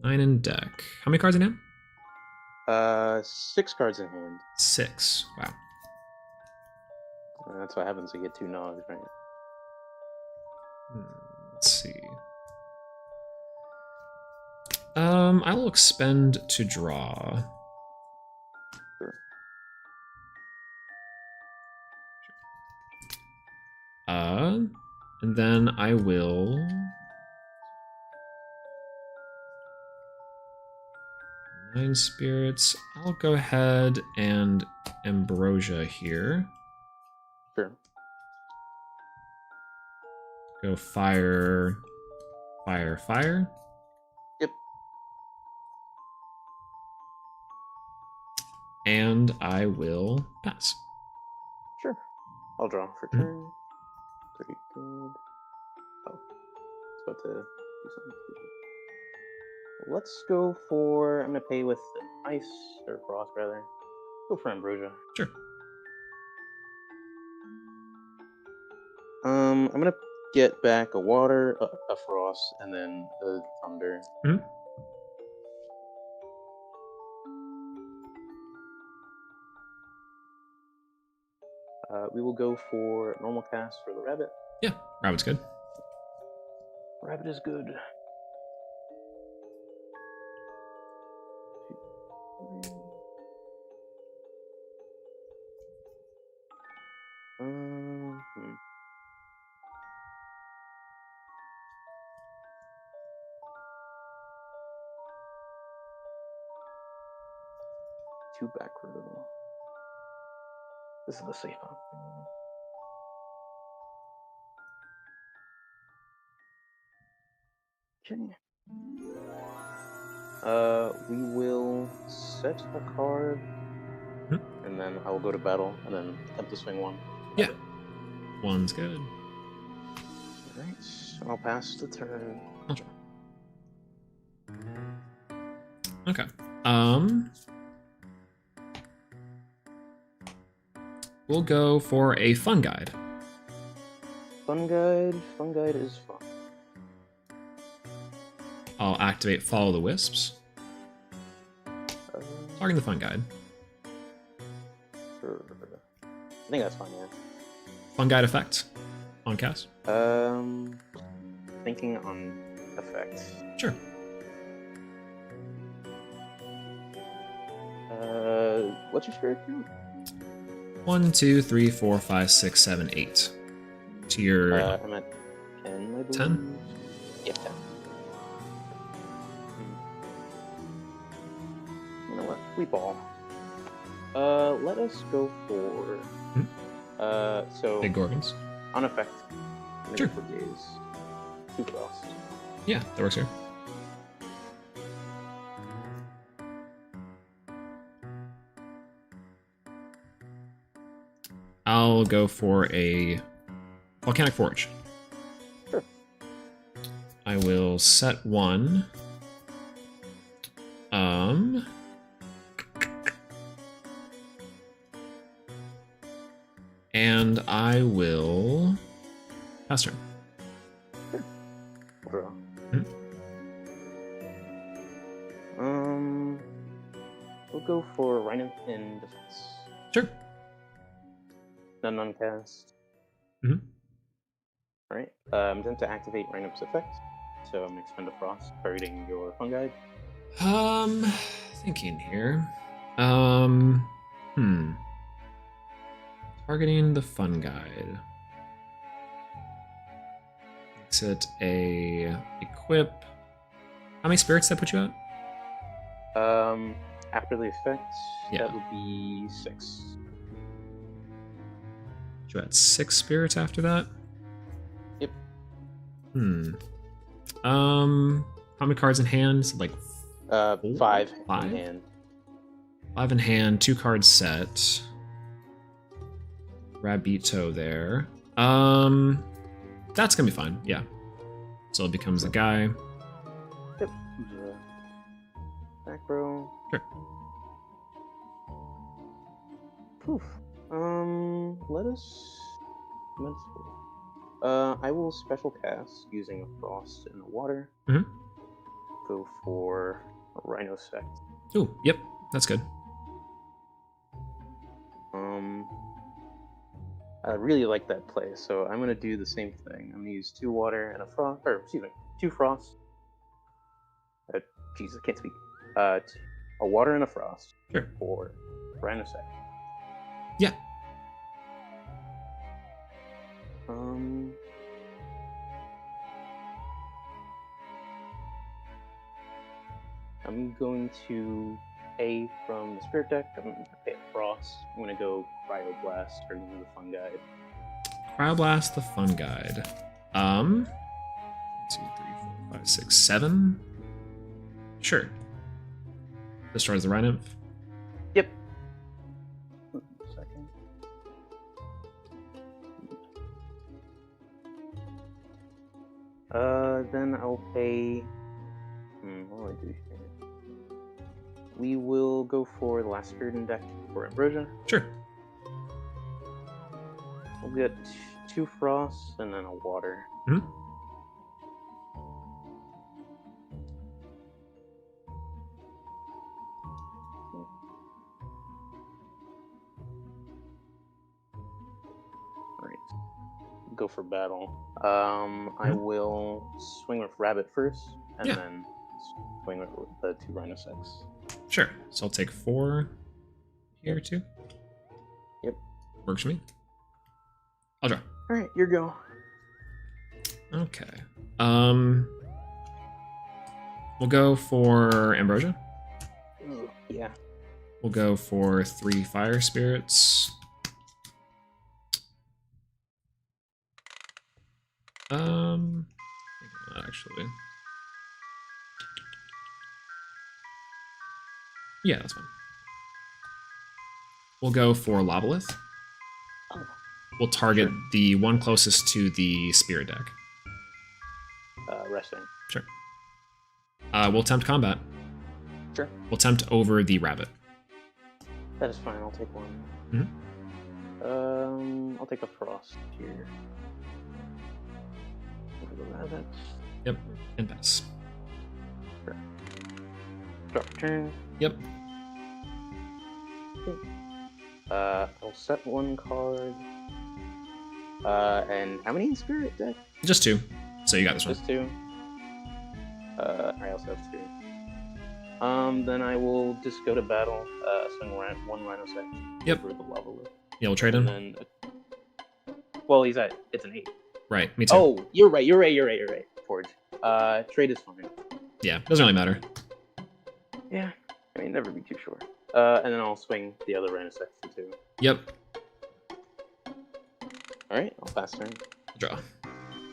Speaker 4: 9 in deck. How many cards in hand?
Speaker 8: 6 cards in hand.
Speaker 4: 6. Wow.
Speaker 8: That's what happens. You get 2 Nogs, right?
Speaker 4: Let's see. I will expend to draw.
Speaker 8: Sure.
Speaker 4: And then I will 9 spirits. I'll go ahead and ambrosia here.
Speaker 8: Sure.
Speaker 4: Go fire, fire, fire.
Speaker 8: Yep.
Speaker 4: And I will pass.
Speaker 8: Sure. I'll draw for turn. Pretty good. Oh, it's about to do something stupid. Let's go for. I'm gonna pay with ice or frost rather. Go for ambrosia.
Speaker 4: Sure.
Speaker 8: I'm gonna get back a water, a frost, and then the thunder. We will go for normal cast for the rabbit.
Speaker 4: Yeah, rabbit's good.
Speaker 8: Rabbit is good. Hmm. Two back row. This is the safe option. Okay. We will set a card, and then I will go to battle, and then attempt to swing one.
Speaker 4: Yeah. One's good.
Speaker 8: Alright, I'll pass the turn.
Speaker 4: I'll try. Okay. We'll go for a fun guide.
Speaker 8: Fun guide is fun.
Speaker 4: I'll activate Follow the Wisps. Targeting the fun guide.
Speaker 8: Sure. I think that's fine, yeah.
Speaker 4: Fun guide effect on cast.
Speaker 8: Thinking on effect.
Speaker 4: Sure.
Speaker 8: What's your spirit count?
Speaker 4: 1, 2, 3, 4, 5, 6, 7, 8. To your
Speaker 8: I'm at 10, I believe.
Speaker 4: 10?
Speaker 8: Yeah, 10. You know what? We ball. Let us go for. So.
Speaker 4: Big Gorgons.
Speaker 8: On effect. I'm
Speaker 4: Sure.
Speaker 8: gonna go for days. 2 frost.
Speaker 4: Yeah, that works here. I'll go for a Volcanic Forge.
Speaker 8: Sure.
Speaker 4: I will set one. And I will pass turn.
Speaker 8: Draw. We'll go for Rhino in defense.
Speaker 4: Sure.
Speaker 8: None uncast.
Speaker 4: Mhm.
Speaker 8: Alright. I'm going to activate Rhinos effect. So I'm gonna expend a frost, targeting your fun guide.
Speaker 4: Thinking here. Targeting the fun guide. Makes it a equip. How many spirits that put you at?
Speaker 8: After the effect,
Speaker 4: Yeah.
Speaker 8: that would be 6.
Speaker 4: Put you at 6 spirits after that?
Speaker 8: Yep.
Speaker 4: How many cards in hand? Like
Speaker 8: 5
Speaker 4: 5?
Speaker 8: in hand.
Speaker 4: 5 in hand, 2 cards set. Rabito there. That's gonna be fine, yeah. So it becomes a guy.
Speaker 8: Yep. Back row.
Speaker 4: Sure.
Speaker 8: Poof. Let us. I will special cast using a frost in the water. Go for a Rhino Sect.
Speaker 4: Ooh, yep, that's good.
Speaker 8: I really like that play, so I'm gonna do the same thing. I'm gonna use 2 water and a frost, or excuse me, 2 frost. Jesus, I can't speak. A water and a frost.
Speaker 4: Sure.
Speaker 8: For Rhino Sect.
Speaker 4: Yeah.
Speaker 8: I'm going to pay from the spirit deck. I'm going to pay a frost. I'm going to go Cryoblast, turn into the fun guide.
Speaker 4: Cryoblast, the fun guide. 1, 2, 3, 4, 5, 6, 7. Sure. Destroys the Rhino.
Speaker 8: Yep. Second. Then I'll pay. What do I do here? We will go for the last spirit in deck for Ambrosia.
Speaker 4: Sure.
Speaker 8: We'll get 2 frosts and then a water. Alright. Go for battle. I will swing with Rabbit first, and then swing with the 2 Rhino Sects.
Speaker 4: Sure. So I'll take 4 here too.
Speaker 8: Yep.
Speaker 4: Works for me. I'll draw.
Speaker 8: All right, your go.
Speaker 4: Okay. We'll go for Ambrosia.
Speaker 8: Yeah.
Speaker 4: We'll go for 3 fire spirits. Actually. Yeah, that's fine. We'll go for Lobolith.
Speaker 8: Oh.
Speaker 4: We'll target
Speaker 8: Sure.
Speaker 4: the one closest to the spirit deck.
Speaker 8: Resting.
Speaker 4: Sure. We'll attempt combat.
Speaker 8: Sure.
Speaker 4: We'll attempt over the rabbit.
Speaker 8: That is fine. I'll take one. I'll take a frost here. Over the rabbit.
Speaker 4: Yep. And pass.
Speaker 8: Sure. Drop turn.
Speaker 4: Yep.
Speaker 8: Okay. I'll set 1 card. And how many in spirit deck?
Speaker 4: Just 2. So you got this one.
Speaker 8: Just 2. I also have 2. Then I will just go to battle. Spend 1 Rhino Sec.
Speaker 4: Yep.
Speaker 8: For the lava lift.
Speaker 4: Yeah, we'll trade him.
Speaker 8: And then, well, it's an 8.
Speaker 4: Right, me too.
Speaker 8: Oh, you're right. Forge. Trade is fine.
Speaker 4: Yeah, doesn't really matter.
Speaker 8: Yeah, I mean, never be too sure. And then I'll swing the other Rhino Sec too.
Speaker 4: Yep.
Speaker 8: All right, I'll pass turn.
Speaker 4: Draw.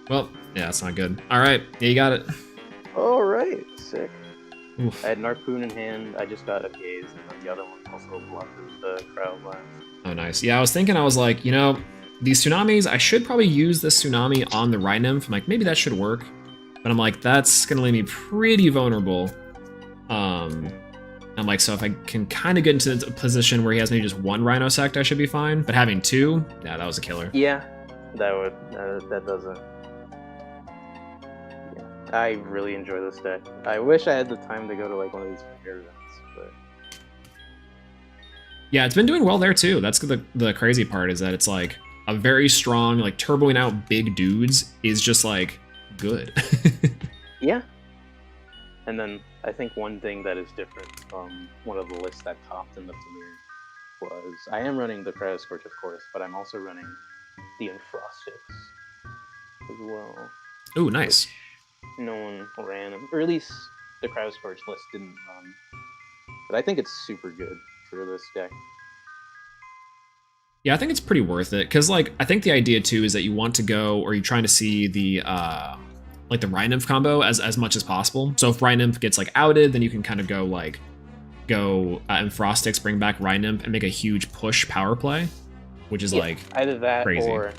Speaker 4: Well, yeah, that's not good. All right, yeah, you got it.
Speaker 8: All right, sick.
Speaker 4: Oof.
Speaker 8: I had Narpoon in hand. I just got a gaze, and then the other one also blocked the crowd blast.
Speaker 4: Oh, nice. Yeah, I was thinking, I was like, you know, these tsunamis, I should probably use this tsunami on the Rhino Nymph. I'm like, maybe that should work. But I'm like, that's gonna leave me pretty vulnerable. I'm like, so if I can kind of get into a position where he has maybe just 1 Rhino Sect, I should be fine. But having 2, yeah, that was a killer.
Speaker 8: Yeah, that doesn't. Yeah. I really enjoy this deck. I wish I had the time to go to like one of these premier events, but
Speaker 4: Yeah, it's been doing well there too. That's the crazy part, is that it's like a very strong, like turboing out big dudes is just like good.
Speaker 8: yeah. And then I think one thing that is different from one of the lists that topped in the premiere was I am running the Cryo Scorch, of course, but I'm also running the Enfrostics as well.
Speaker 4: Ooh, nice.
Speaker 8: No one ran, or at least the Cryo Scorch list didn't run. But I think it's super good for this deck.
Speaker 4: Yeah, I think it's pretty worth it, because like I think the idea too is that you want to go, or you're trying to see the like the Rhino Nymph combo as much as possible. So if Rhino Nymph gets like outed, then you can kind of go Enfrostics, bring back Rhino Nymph, and make a huge push power play, which is like
Speaker 8: either that
Speaker 4: crazy.
Speaker 8: Or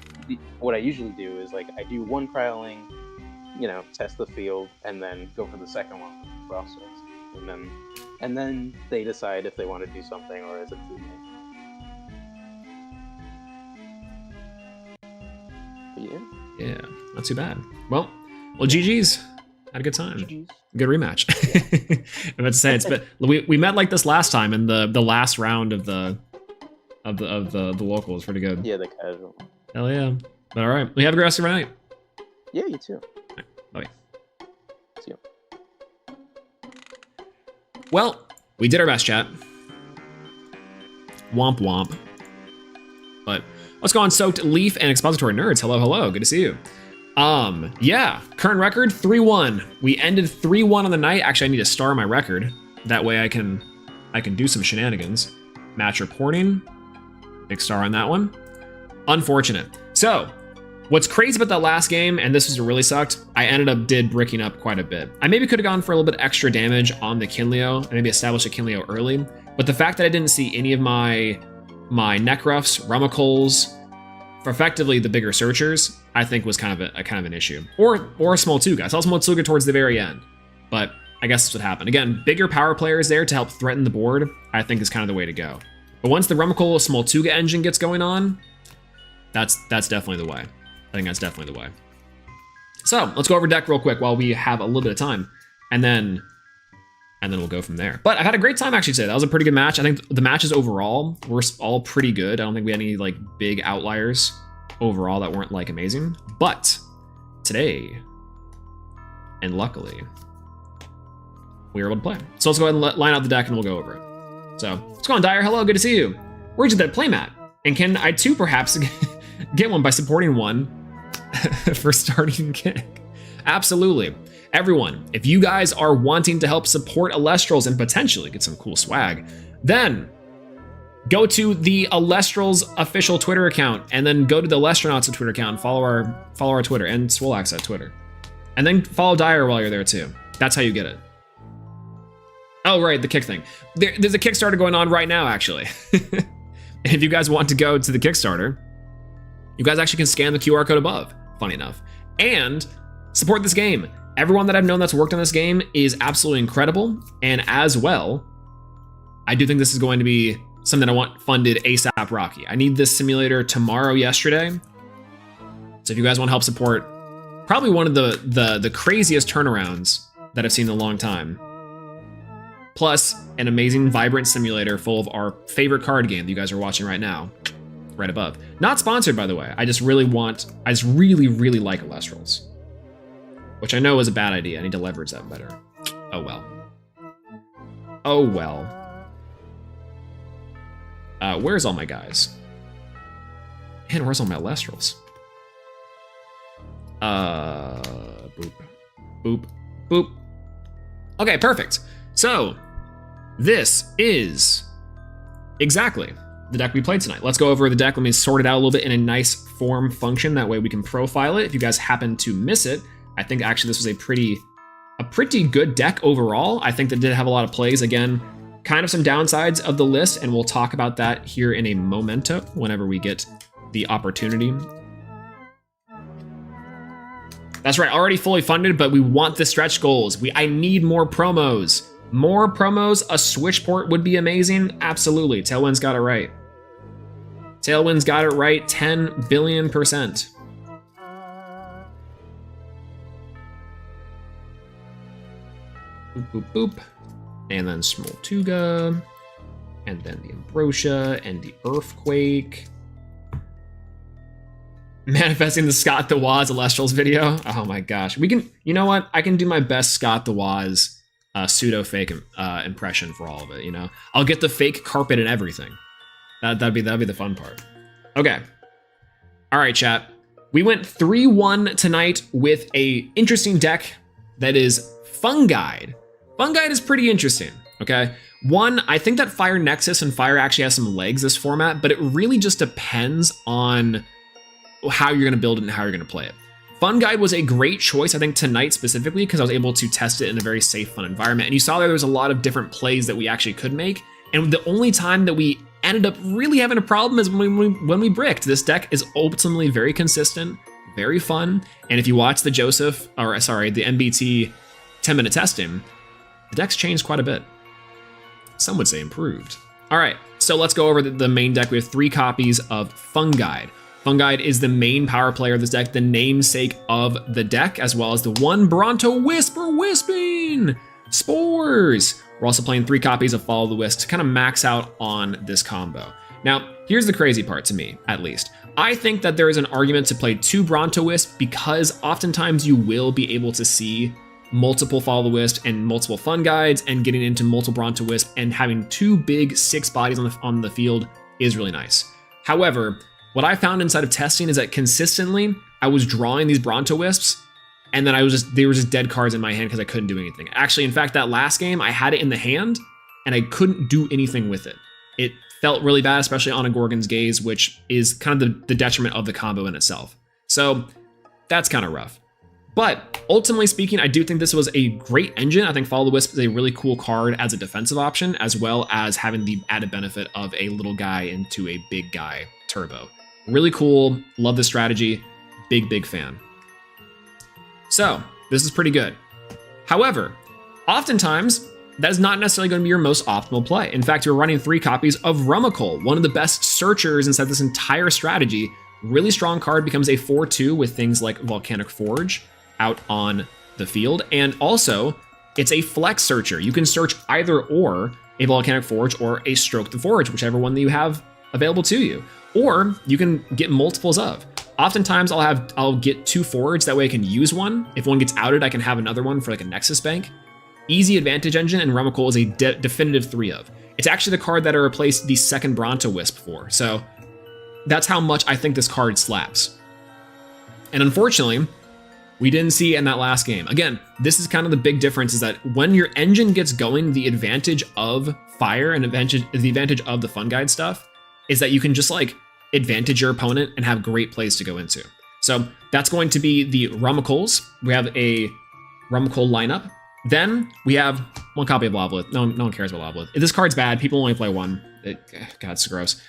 Speaker 8: what I usually do is like I do 1 cryoling, test the field, and then go for the second one with the Frostwolves. And then they decide if they want to do something or is it too late.
Speaker 4: Yeah, not too bad. Well, GG's. Had a good time.
Speaker 8: GG's.
Speaker 4: Good rematch. I'm about to say we met like this last time, and the last round of the local was pretty good.
Speaker 8: Yeah, the casual.
Speaker 4: Hell yeah. But all right, we have a good rest of your night.
Speaker 8: Yeah, you too.
Speaker 4: Bye.
Speaker 8: See you.
Speaker 4: Well, we did our best, chat. Womp womp. But what's going on, Soaked Leaf and Expository Nerds? Hello, good to see you. Yeah, current record 3-1. We ended 3-1 on the night. Actually, I need to star my record. That way I can do some shenanigans. Match reporting. Big star on that one. Unfortunate. So, what's crazy about that last game, and this was really sucked, I ended up bricking up quite a bit. I maybe could have gone for a little bit extra damage on the Kinleo, and maybe established a Kinleo early, but the fact that I didn't see any of my Necruffs, Rummacoles, for effectively the bigger searchers, I think was kind of an issue. Or a Smoltuga. I saw Smoltuga towards the very end, but I guess that's what happened. Again, bigger power players there to help threaten the board, I think is kind of the way to go. But once the Rummacole Smoltuga engine gets going on, that's definitely the way. I think that's definitely the way. So let's go over deck real quick while we have a little bit of time, and then we'll go from there. But I had a great time actually today. That was a pretty good match. I think the matches overall were all pretty good. I don't think we had any like big outliers overall that weren't like amazing. But today, and luckily, we were able to play. So let's go ahead and line out the deck and we'll go over it. So let's go on, Dyer. Hello, good to see you. Where'd you get that playmat? And can I too perhaps Get one by supporting one for starting kick. Absolutely. Everyone, if you guys are wanting to help support ELESTRALS and potentially get some cool swag, then go to the ELESTRALS official Twitter account, and then go to the Elestronauts Twitter account and follow our Twitter, and Swolax at Twitter. And then follow Dyer while you're there too. That's how you get it. Oh, right, the kick thing. There's a Kickstarter going on right now, actually. If you guys want to go to the Kickstarter, you guys actually can scan the QR code above, funny enough, and support this game. Everyone that I've known that's worked on this game is absolutely incredible, and as well, I do think this is going to be something I want funded ASAP Rocky. I need this simulator tomorrow, yesterday. So if you guys want to help support probably one of the craziest turnarounds that I've seen in a long time, plus an amazing, vibrant simulator full of our favorite card game that you guys are watching right now, right above. Not sponsored, by the way. I just really like ELESTRALS, which I know is a bad idea. I need to leverage that better. Oh well. Oh well. Where's all my guys? And where's all my ELESTRALS? Boop, boop, boop. Okay, perfect. So, this is exactly the deck we played tonight. Let's go over the deck. Let me sort it out a little bit in a nice form function. That way we can profile it. If you guys happen to miss it, I think actually this was a pretty good deck overall. I think that did have a lot of plays. Again, kind of some downsides of the list, and we'll talk about that here in a momento whenever we get the opportunity. That's right, already fully funded, but we want the stretch goals. I need more promos. More promos, a Switch port would be amazing. Absolutely, Tailwind's got it right. Tailwind's got it right 10 billion%. Boop, boop, boop. And then Smoltuga, and then the Ambrosia, and the Earthquake. Manifesting the Scott the Woz ELESTRALS video. Oh my gosh. We can, you know what? I can do my best Scott the Woz pseudo fake impression for all of it, you know? I'll get the fake carpet and everything. That'd be the fun part. Okay. All right, chat. We went 3-1 tonight with a interesting deck that is Funguide. Funguide is pretty interesting, okay? One, I think that Fire Nexus and Fire actually has some legs this format, but it really just depends on how you're gonna build it and how you're gonna play it. Funguide was a great choice, I think, tonight specifically, because I was able to test it in a very safe, fun environment. And you saw there was a lot of different plays that we actually could make. And the only time that we ended up really having a problem is when we bricked. This deck is ultimately very consistent, very fun. And if you watch the the MBT 10-minute testing, the deck's changed quite a bit. Some would say improved. All right, so let's go over the main deck. We have 3 copies of Funguide. Funguide is the main power player of this deck, the namesake of the deck, as well as the 1 Bronto Wisp for Wisping Spores. We're also playing 3 copies of Follow the Wisp to kind of max out on this combo. Now, here's the crazy part to me, at least. I think that there is an argument to play 2 Bronto Wisp because oftentimes you will be able to see multiple Follow the Wisp and multiple Funguides, and getting into multiple Bronto Wisp and having 2 big 6 bodies on the field is really nice. However, what I found inside of testing is that consistently I was drawing these Bronto Wisps, and then they were just dead cards in my hand because I couldn't do anything. Actually, in fact, that last game I had it in the hand and I couldn't do anything with it. It felt really bad, especially on a Gorgon's Gaze, which is kind of the detriment of the combo in itself. So that's kind of rough. But ultimately speaking, I do think this was a great engine. I think Follow the Wisp is a really cool card as a defensive option, as well as having the added benefit of a little guy into a big guy turbo. Really cool, love this strategy, big fan. So, this is pretty good. However, oftentimes, that is not necessarily going to be your most optimal play. In fact, you're running 3 copies of Rummikul, one of the best searchers inside this entire strategy. Really strong card, becomes a 4/2 with things like Volcanic Forge out on the field. And also, it's a flex searcher. You can search either or a Volcanic Forge or a Stroke the Forge, whichever one that you have available to you. Or you can get multiples of. Oftentimes I'll get 2 Forge, that way I can use one. If one gets outed, I can have another one for like a Nexus Bank. Easy advantage engine, and Rummikul is a definitive 3 of. It's actually the card that I replaced the 2nd Bronto Wisp for. So That's how much I think this card slaps. And unfortunately, we didn't see it in that last game. Again, this is kind of the big difference, is that when your engine gets going, the advantage of fire and the advantage of the fun guide stuff is that you can just like advantage your opponent and have great plays to go into. So that's going to be the Rumicles. We have a Rumicle lineup. Then we have one copy of Lavalith. No one cares about Lavalith. If this card's bad, people only play one. God, it's gross.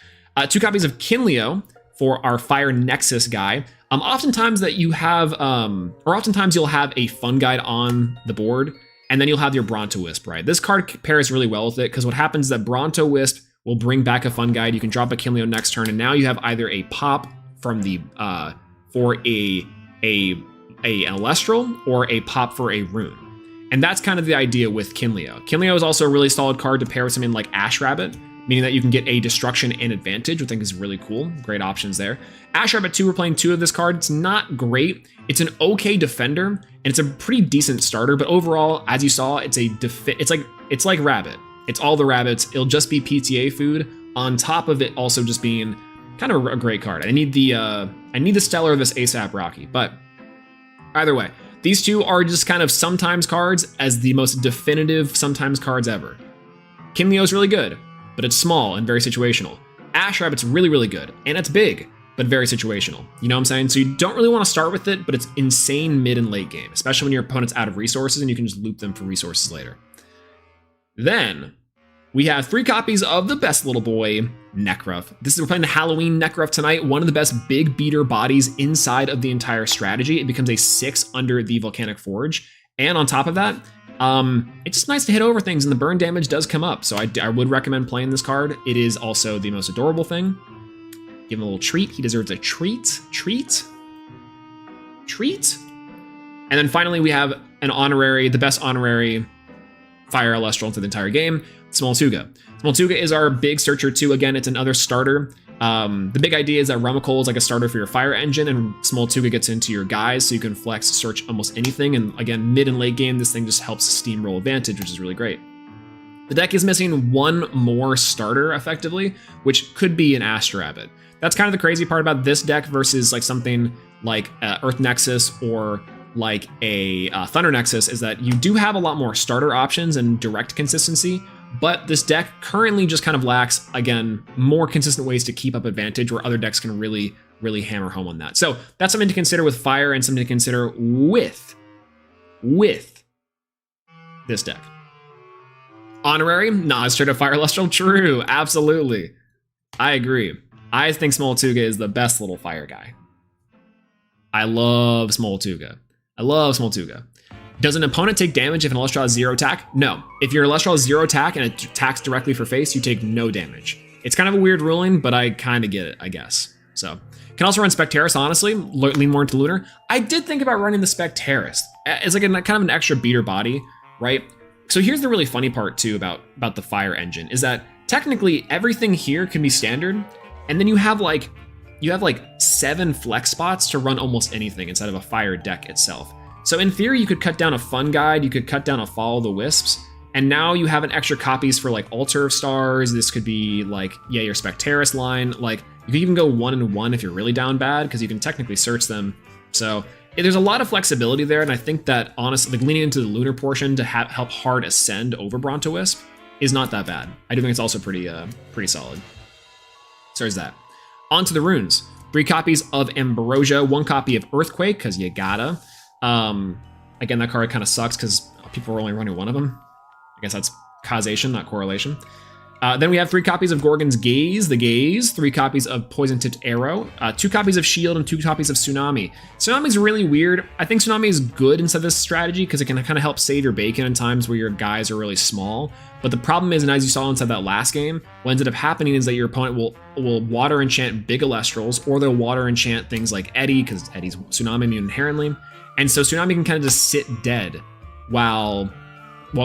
Speaker 4: 2 copies of Kinleo for our Fire Nexus guy. Oftentimes that you have, or oftentimes you'll have a fun guide on the board, and then you'll have your Bronto Wisp, right? This card pairs really well with it, because what happens is that Bronto Wisp will bring back a fun guide. You can drop a Kinleo next turn, and now you have either a pop from the for an Elestral or a pop for a rune. And that's kind of the idea with Kinleo. Kinleo is also a really solid card to pair with something like Ash Rabbit, meaning that you can get a destruction and advantage, which I think is really cool. Great options there. Ash Rabbit 2, we're playing 2 of this card. It's not great. It's an okay defender, and it's a pretty decent starter, but overall, as you saw, it's like Rabbit. It's all the rabbits. It'll just be PTA food, on top of it also just being kind of a great card. I need the Stellar of this ASAP Rocky, but either way, these 2 are just kind of sometimes cards as the most definitive sometimes cards ever. Kinleo's really good, but it's small and very situational. Ash Rabbit's really, really good, and it's big, but very situational. You know what I'm saying? So you don't really want to start with it, but it's insane mid and late game, especially when your opponent's out of resources and you can just loop them for resources later. Then we have 3 copies of the best little boy, Nekruff. We're playing the Halloween Nekruff tonight, one of the best big beater bodies inside of the entire strategy. It becomes a 6 under the Volcanic Forge. And on top of that, it's just nice to hit over things, and the burn damage does come up. So I would recommend playing this card. It is also the most adorable thing. Give him a little treat. He deserves a treat. And then finally, we have the best honorary Fire Elestral to the entire game, Smoltuga. Smoltuga is our big Searcher 2. Again, it's another starter. The big idea is that Rumicle is like a starter for your fire engine, and Smoltuga gets into your guys, so you can flex search almost anything. And again, mid and late game, this thing just helps steamroll advantage, which is really great. The deck is missing one more starter, effectively, which could be an Astro Rabbit. That's kind of the crazy part about this deck versus like something like Earth Nexus or like a Thunder Nexus, is that you do have a lot more starter options and direct consistency, but this deck currently just kind of lacks, again, more consistent ways to keep up advantage where other decks can really, really hammer home on that. So that's something to consider with Fire and something to consider with this deck. Honorary? Nah, straight up Fire Elestral? True, absolutely. I agree. I think Smoltuga is the best little fire guy. I love Smoltuga. Does an opponent take damage if an Elestral has 0 attack? No. If your Elestral has 0 attack and it attacks directly for face, you take no damage. It's kind of a weird ruling, but I kind of get it, I guess. So, can also run Spectaris, honestly, lean more into Lunar. I did think about running the Spectaris. It's like kind of an extra beater body, right? So here's the really funny part too about the fire engine, is that technically everything here can be standard, and then you have like 7 flex spots to run almost anything inside of a fire deck itself. So in theory, you could cut down a fun guide, you could cut down a Follow the Wisps, and now you have an extra copies for like Altar of Stars. This could be like, yeah, your Spectaris line. Like you could even go 1 and 1 if you're really down bad, because you can technically search them. So there's a lot of flexibility there, and I think that honestly, like leaning into the Lunar portion to help hard ascend over Bronto Wisp is not that bad. I do think it's also pretty solid. So there's that. On to the runes. 3 copies of Ambrosia, 1 copy of Earthquake, because you gotta. Again, that card kind of sucks because people are only running 1 of them. I guess that's causation, not correlation. Then we have 3 copies of Gorgon's Gaze, 3 copies of Poison Tipped Arrow, 2 copies of Shield, and 2 copies of Tsunami. Tsunami's really weird. I think Tsunami is good inside this strategy because it can kind of help save your bacon in times where your guys are really small. But the problem is, and as you saw inside that last game, what ended up happening is that your opponent will water enchant big Elestrals, or they'll water enchant things like Eddie, because Eddie's Tsunami immune inherently. And so Tsunami can kind of just sit dead while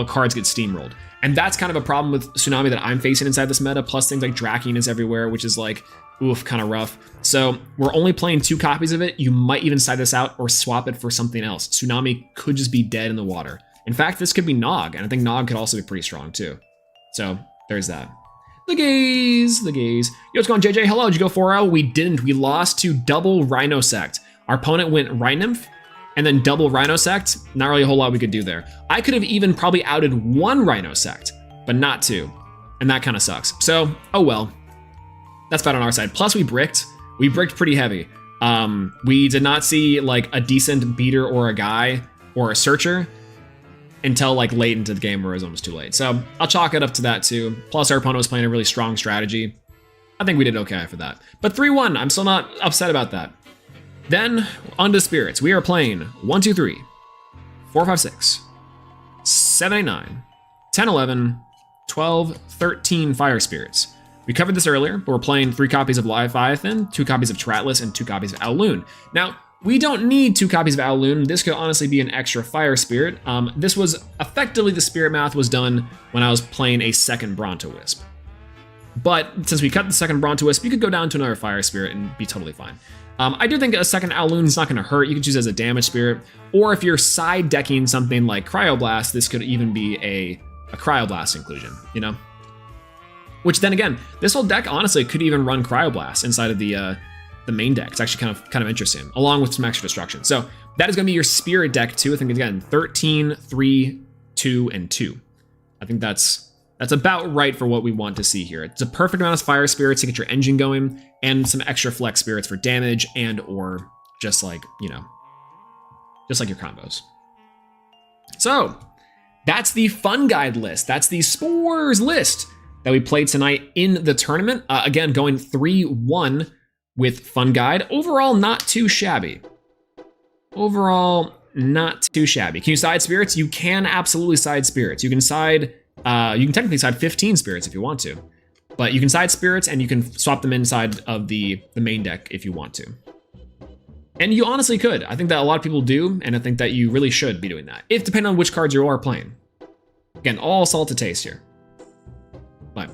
Speaker 4: cards get steamrolled. And that's kind of a problem with Tsunami that I'm facing inside this meta, plus things like Draken is everywhere, which is like, oof, kind of rough. So we're only playing 2 copies of it. You might even side this out or swap it for something else. Tsunami could just be dead in the water. In fact, this could be Nog, and I think Nog could also be pretty strong too. So there's that. The gaze. Yo, what's going on, JJ? Hello, did you go 4-0? We didn't. We lost to double Rhinosect. Our opponent went Rhinymph and then double Rhinosect. Not really a whole lot we could do there. I could have even probably outed one Rhinosect, but not two. And that kind of sucks. So, oh well. That's bad on our side. Plus, we bricked. We bricked pretty heavy. We did not see like a decent beater or a guy or a searcher until like late into the game where it was almost too late. So I'll chalk it up to that too. Plus our opponent was playing a really strong strategy. I think we did okay for that. But 3-1, I'm still not upset about that. Then on to spirits. We are playing 1, 2, 3, 4, 5, 6, 7, 8, 9, 10, 11, 12, 13 fire spirits. We covered this earlier, but we're playing 3 copies of Leviathan, 2 copies of Tratlas, and 2 copies of Owloon. Now, we don't need 2 copies of Owloon. This could honestly be an extra fire spirit. This was effectively the spirit math was done when I was playing a second Brontowisp. But since we cut the second Brontowisp, you could go down to another fire spirit and be totally fine. I do think a second Owloon is not going to hurt. You can choose as a damage spirit, or if you're side decking something like Cryoblast, this could even be a Cryoblast inclusion, you know? Which then again, this whole deck honestly could even run Cryoblast inside of the main deck. It's actually kind of interesting, along with some extra destruction. So that is going to be your spirit deck too. I think again 13, 3, 2, and 2. I think that's about right for what we want to see here. It's a perfect amount of fire spirits to get your engine going, and some extra flex spirits for damage and or just like, you know, just like your combos. So that's the fun guide list. That's the spores list that we played tonight in the tournament. Again, going 3-1 with Fun Guide. Overall, not too shabby. Can you side spirits? You can absolutely side spirits. You can technically side 15 spirits if you want to. But you can side spirits and you can swap them inside of the main deck if you want to. And you honestly could. I think that a lot of people do, and I think that you really should be doing that, if depending on which cards you are playing. Again, all salt to taste here. But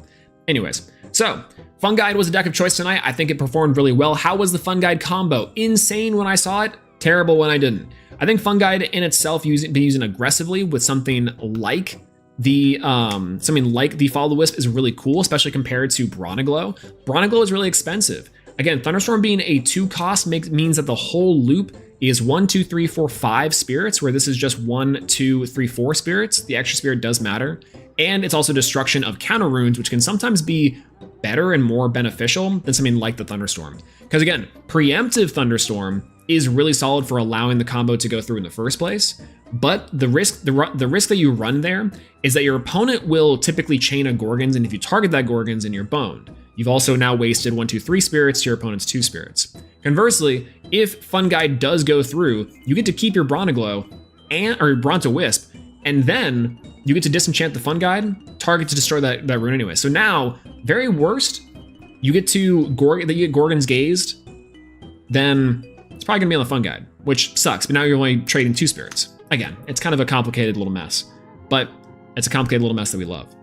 Speaker 4: anyways, so Fun Guide was a deck of choice tonight. I think it performed really well. How was the Fun Guide combo? Insane when I saw it, terrible when I didn't. I think Fun Guide in itself being used aggressively with something like the Follow the Wisp is really cool, especially compared to Bronaglow. Bronaglow is really expensive. Again, Thunderstorm being a 2 cost means that the whole loop is 1, 2, 3, 4, 5 spirits, where this is just 1, 2, 3, 4 spirits. The extra spirit does matter. And it's also destruction of counter runes, which can sometimes be better and more beneficial than something like the Thunderstorm. Because again, preemptive Thunderstorm is really solid for allowing the combo to go through in the first place. But the risk that you run there is that your opponent will typically chain a Gorgons, and if you target that Gorgons, and you're boned. You've also now wasted 1, 2, 3 spirits to your opponent's 2 spirits. Conversely, if Fun Guide does go through, you get to keep your Bronaglow or Brontowisp, and then you get to disenchant the Fun Guide, target to destroy that rune anyway. So now, very worst, you get Gorgon's Gazed, then it's probably gonna be on the Fun Guide, which sucks, but now you're only trading 2 spirits. Again, it's kind of a complicated little mess, but it's a complicated little mess that we love.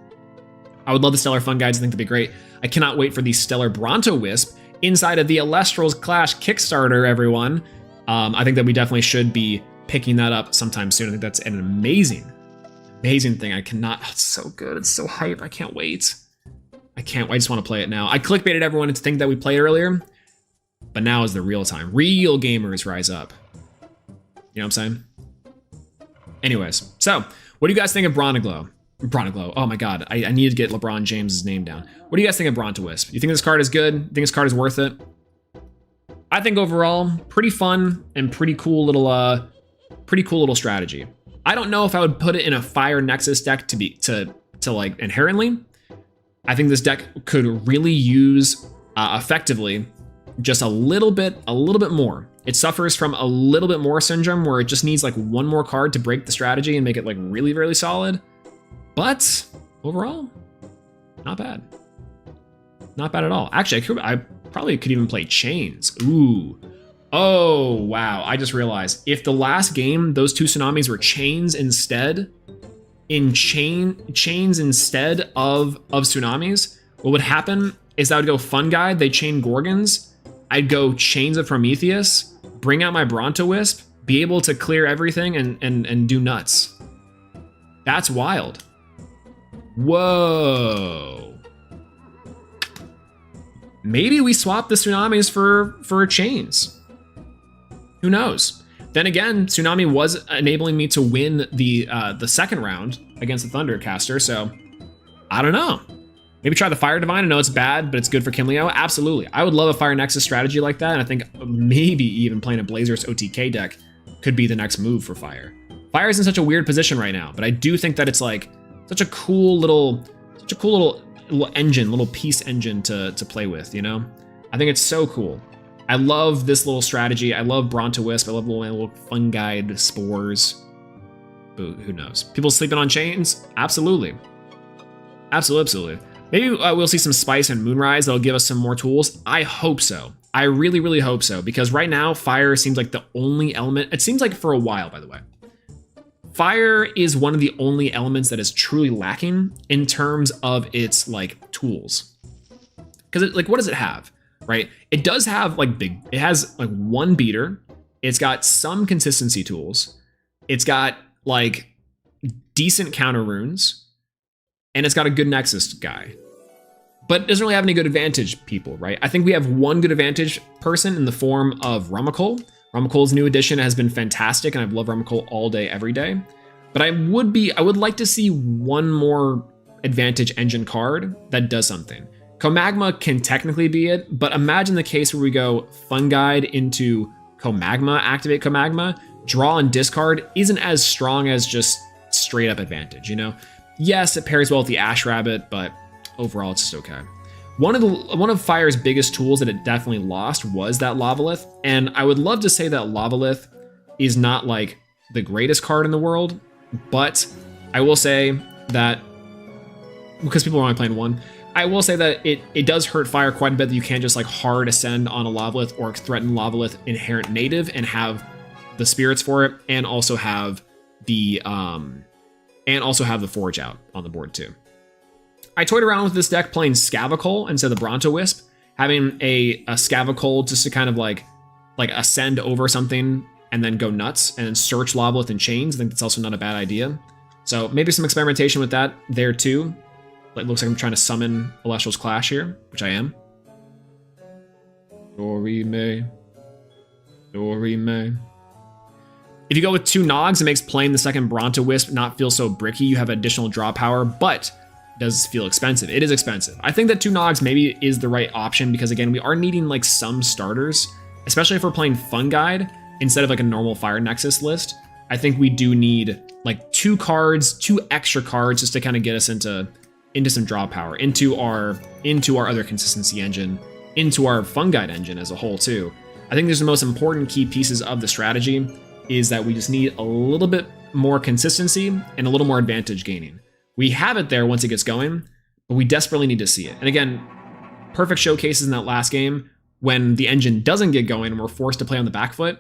Speaker 4: I would love the Stellar Fun Guides. I think that'd be great. I cannot wait for the Stellar Brontowisp inside of the ELESTRALS Clash Kickstarter, everyone. I think that we definitely should be picking that up sometime soon. I think that's an amazing thing. It's so good. It's so hype. I can't wait. I just want to play it now. I clickbaited everyone into think that we played earlier, but now is the real time. Real gamers rise up. You know what I'm saying? Anyways, so what do you guys think of Bronaglow? Oh my god, I need to get LeBron James's name down. What do you guys think of Brontowisp? You think this card is good? You think this card is worth it? I think overall, pretty fun and pretty cool little strategy. I don't know if I would put it in a Fire Nexus deck to like inherently. I think this deck could really use effectively just a little bit more. It suffers from a little bit more syndrome where it just needs like one more card to break the strategy and make it like really, really solid. But overall, not bad. Not bad at all. Actually, I probably could even play Chains. Ooh. Oh, wow. I just realized if the last game, those 2 tsunamis were Chains instead, chains instead of tsunamis, what would happen is I would go Fun Guide, they chain Gorgons, I'd go Chains of Prometheus, bring out my Brontowisp, be able to clear everything and do nuts. That's wild. Whoa. maybe we swap the Tsunamis for chains. Who knows? Then again, Tsunami was enabling me to win the second round against the Thundercaster, so I don't know. Maybe try the Fire Divine. I know it's bad, but it's good for Kinleo. Absolutely. I would love a Fire Nexus strategy like that, and I think maybe even playing a Blazers OTK deck could be the next move for Fire. Fire is in such a weird position right now, but I do think that it's like such a cool little engine, little piece engine to play with, you know? I think it's so cool. I love this little strategy. I love Bronto Wisp. I love little fungi spores. But who knows? People sleeping on chains? Absolutely. Absolutely. Maybe we'll see some Spice and Moonrise that'll give us some more tools. I hope so. I really, really hope so, because right now, Fire seems like the only element. It seems like for a while, by the way. Fire is one of the only elements that is truly lacking in terms of its like tools. Because like, what does it have, right? It does have like it has like one beater. It's got some consistency tools. It's got like decent counter runes. And it's got a good Nexus guy. But it doesn't really have any good advantage people, right? I think we have one good advantage person in the form of Rumikol. Rumikol's new addition has been fantastic, and I've loved Rumikol all day, every day. But I would like to see one more advantage engine card that does something. Comagma can technically be it, but imagine the case where we go Fun Guide into Comagma, activate Comagma, draw and discard isn't as strong as just straight up advantage, you know? Yes, it pairs well with the Ash Rabbit, but overall it's just okay. One of Fire's biggest tools that it definitely lost was that Lavalith, and I would love to say that Lavalith is not like the greatest card in the world, but I will say that, because people are only playing one, I will say that it does hurt Fire quite a bit that you can't just like hard ascend on a Lavalith or threaten Lavalith inherent native and have the spirits for it, and also have the Forge out on the board too. I toyed around with this deck playing Scavacol instead of the Bronto Wisp, having a Scavacol just to kind of like ascend over something and then go nuts and search Lavalith and chains. I think that's also not a bad idea. So maybe some experimentation with that there too. It looks like I'm trying to summon Elestral's Clash here, which I am. Dorime. If you go with 2 Nogs, it makes playing the second Bronto Wisp not feel so bricky. You have additional draw power, but it does feel expensive. It is expensive. I think that 2 Nogs maybe is the right option because, again, we are needing like some starters, especially if we're playing Fun Guide instead of like a normal Fire Nexus list. I think we do need like 2 extra cards just to kind of get us into some draw power, into our other consistency engine, into our Fun Guide engine as a whole too. I think there's the most important key pieces of the strategy is that we just need a little bit more consistency and a little more advantage gaining. We have it there once it gets going, but we desperately need to see it. And again, perfect showcases in that last game when the engine doesn't get going and we're forced to play on the back foot,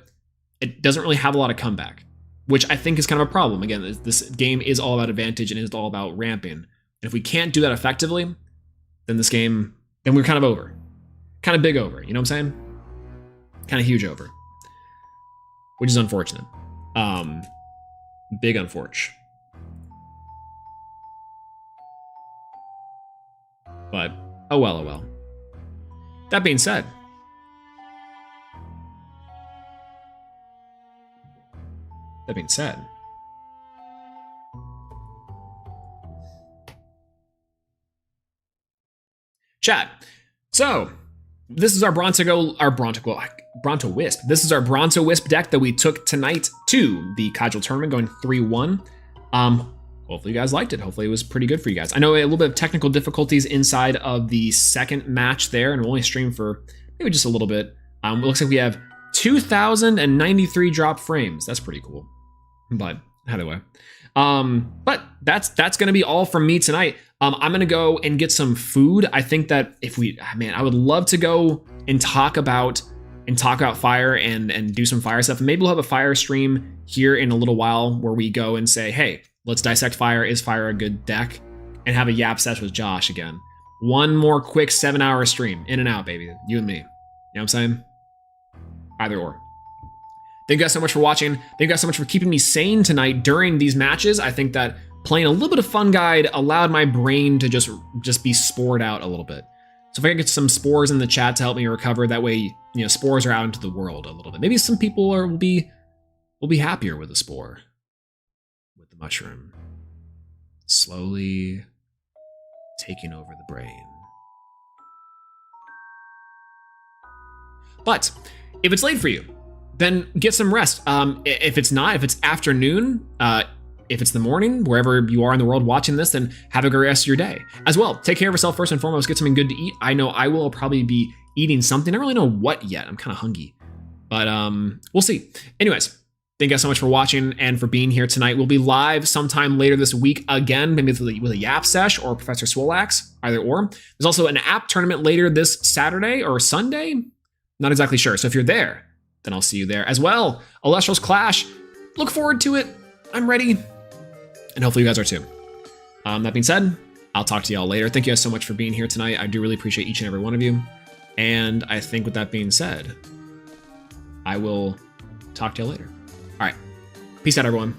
Speaker 4: it doesn't really have a lot of comeback, which I think is kind of a problem. Again, this game is all about advantage and is all about ramping. And if we can't do that effectively, then we're kind of over. Kind of big over, you know what I'm saying? Kind of huge over. Which is unfortunate. Big unfortunate. But, oh well, oh well. That being said, chat. So, this is our Bronto Wisp. This is our Bronto Wisp deck that we took tonight to the Casual Tournament, going 3-1. Hopefully you guys liked it. Hopefully it was pretty good for you guys. I know a little bit of technical difficulties inside of the second match there, and we'll only stream for maybe just a little bit. It looks like we have 2,093 drop frames. That's pretty cool. But either way. But that's gonna be all from me tonight. I'm gonna go and get some food. I think that I would love to go and talk about Fire and do some Fire stuff. Maybe we'll have a Fire stream here in a little while where we go and say, hey, let's dissect Fire. Is Fire a good deck? And have a yap session with Josh again. One more quick 7-hour stream. In and out, baby. You and me. You know what I'm saying? Either or. Thank you guys so much for watching. Thank you guys so much for keeping me sane tonight during these matches. I think that playing a little bit of Fun Guide allowed my brain to just be spored out a little bit. So if I can get some spores in the chat to help me recover, that way, you know, spores are out into the world a little bit. Maybe some people will be happier with a spore, with the mushroom. Slowly taking over the brain. But if it's late for you, then get some rest. If it's not, if it's afternoon, if it's the morning, wherever you are in the world watching this, then have a great rest of your day. As well, take care of yourself first and foremost. Get something good to eat. I know I will probably be eating something. I don't really know what yet. I'm kind of hungry, but we'll see. Anyways, thank you guys so much for watching and for being here tonight. We'll be live sometime later this week again, maybe with a Yap Sesh or Professor Swolax, either or. There's also an app tournament later this Saturday or Sunday. Not exactly sure. So if you're there, then I'll see you there as well. ELESTRALS Clash. Look forward to it. I'm ready. And hopefully you guys are too. That being said, I'll talk to y'all later. Thank you guys so much for being here tonight. I do really appreciate each and every one of you. And I think with that being said, I will talk to y'all later. All right. Peace out, everyone.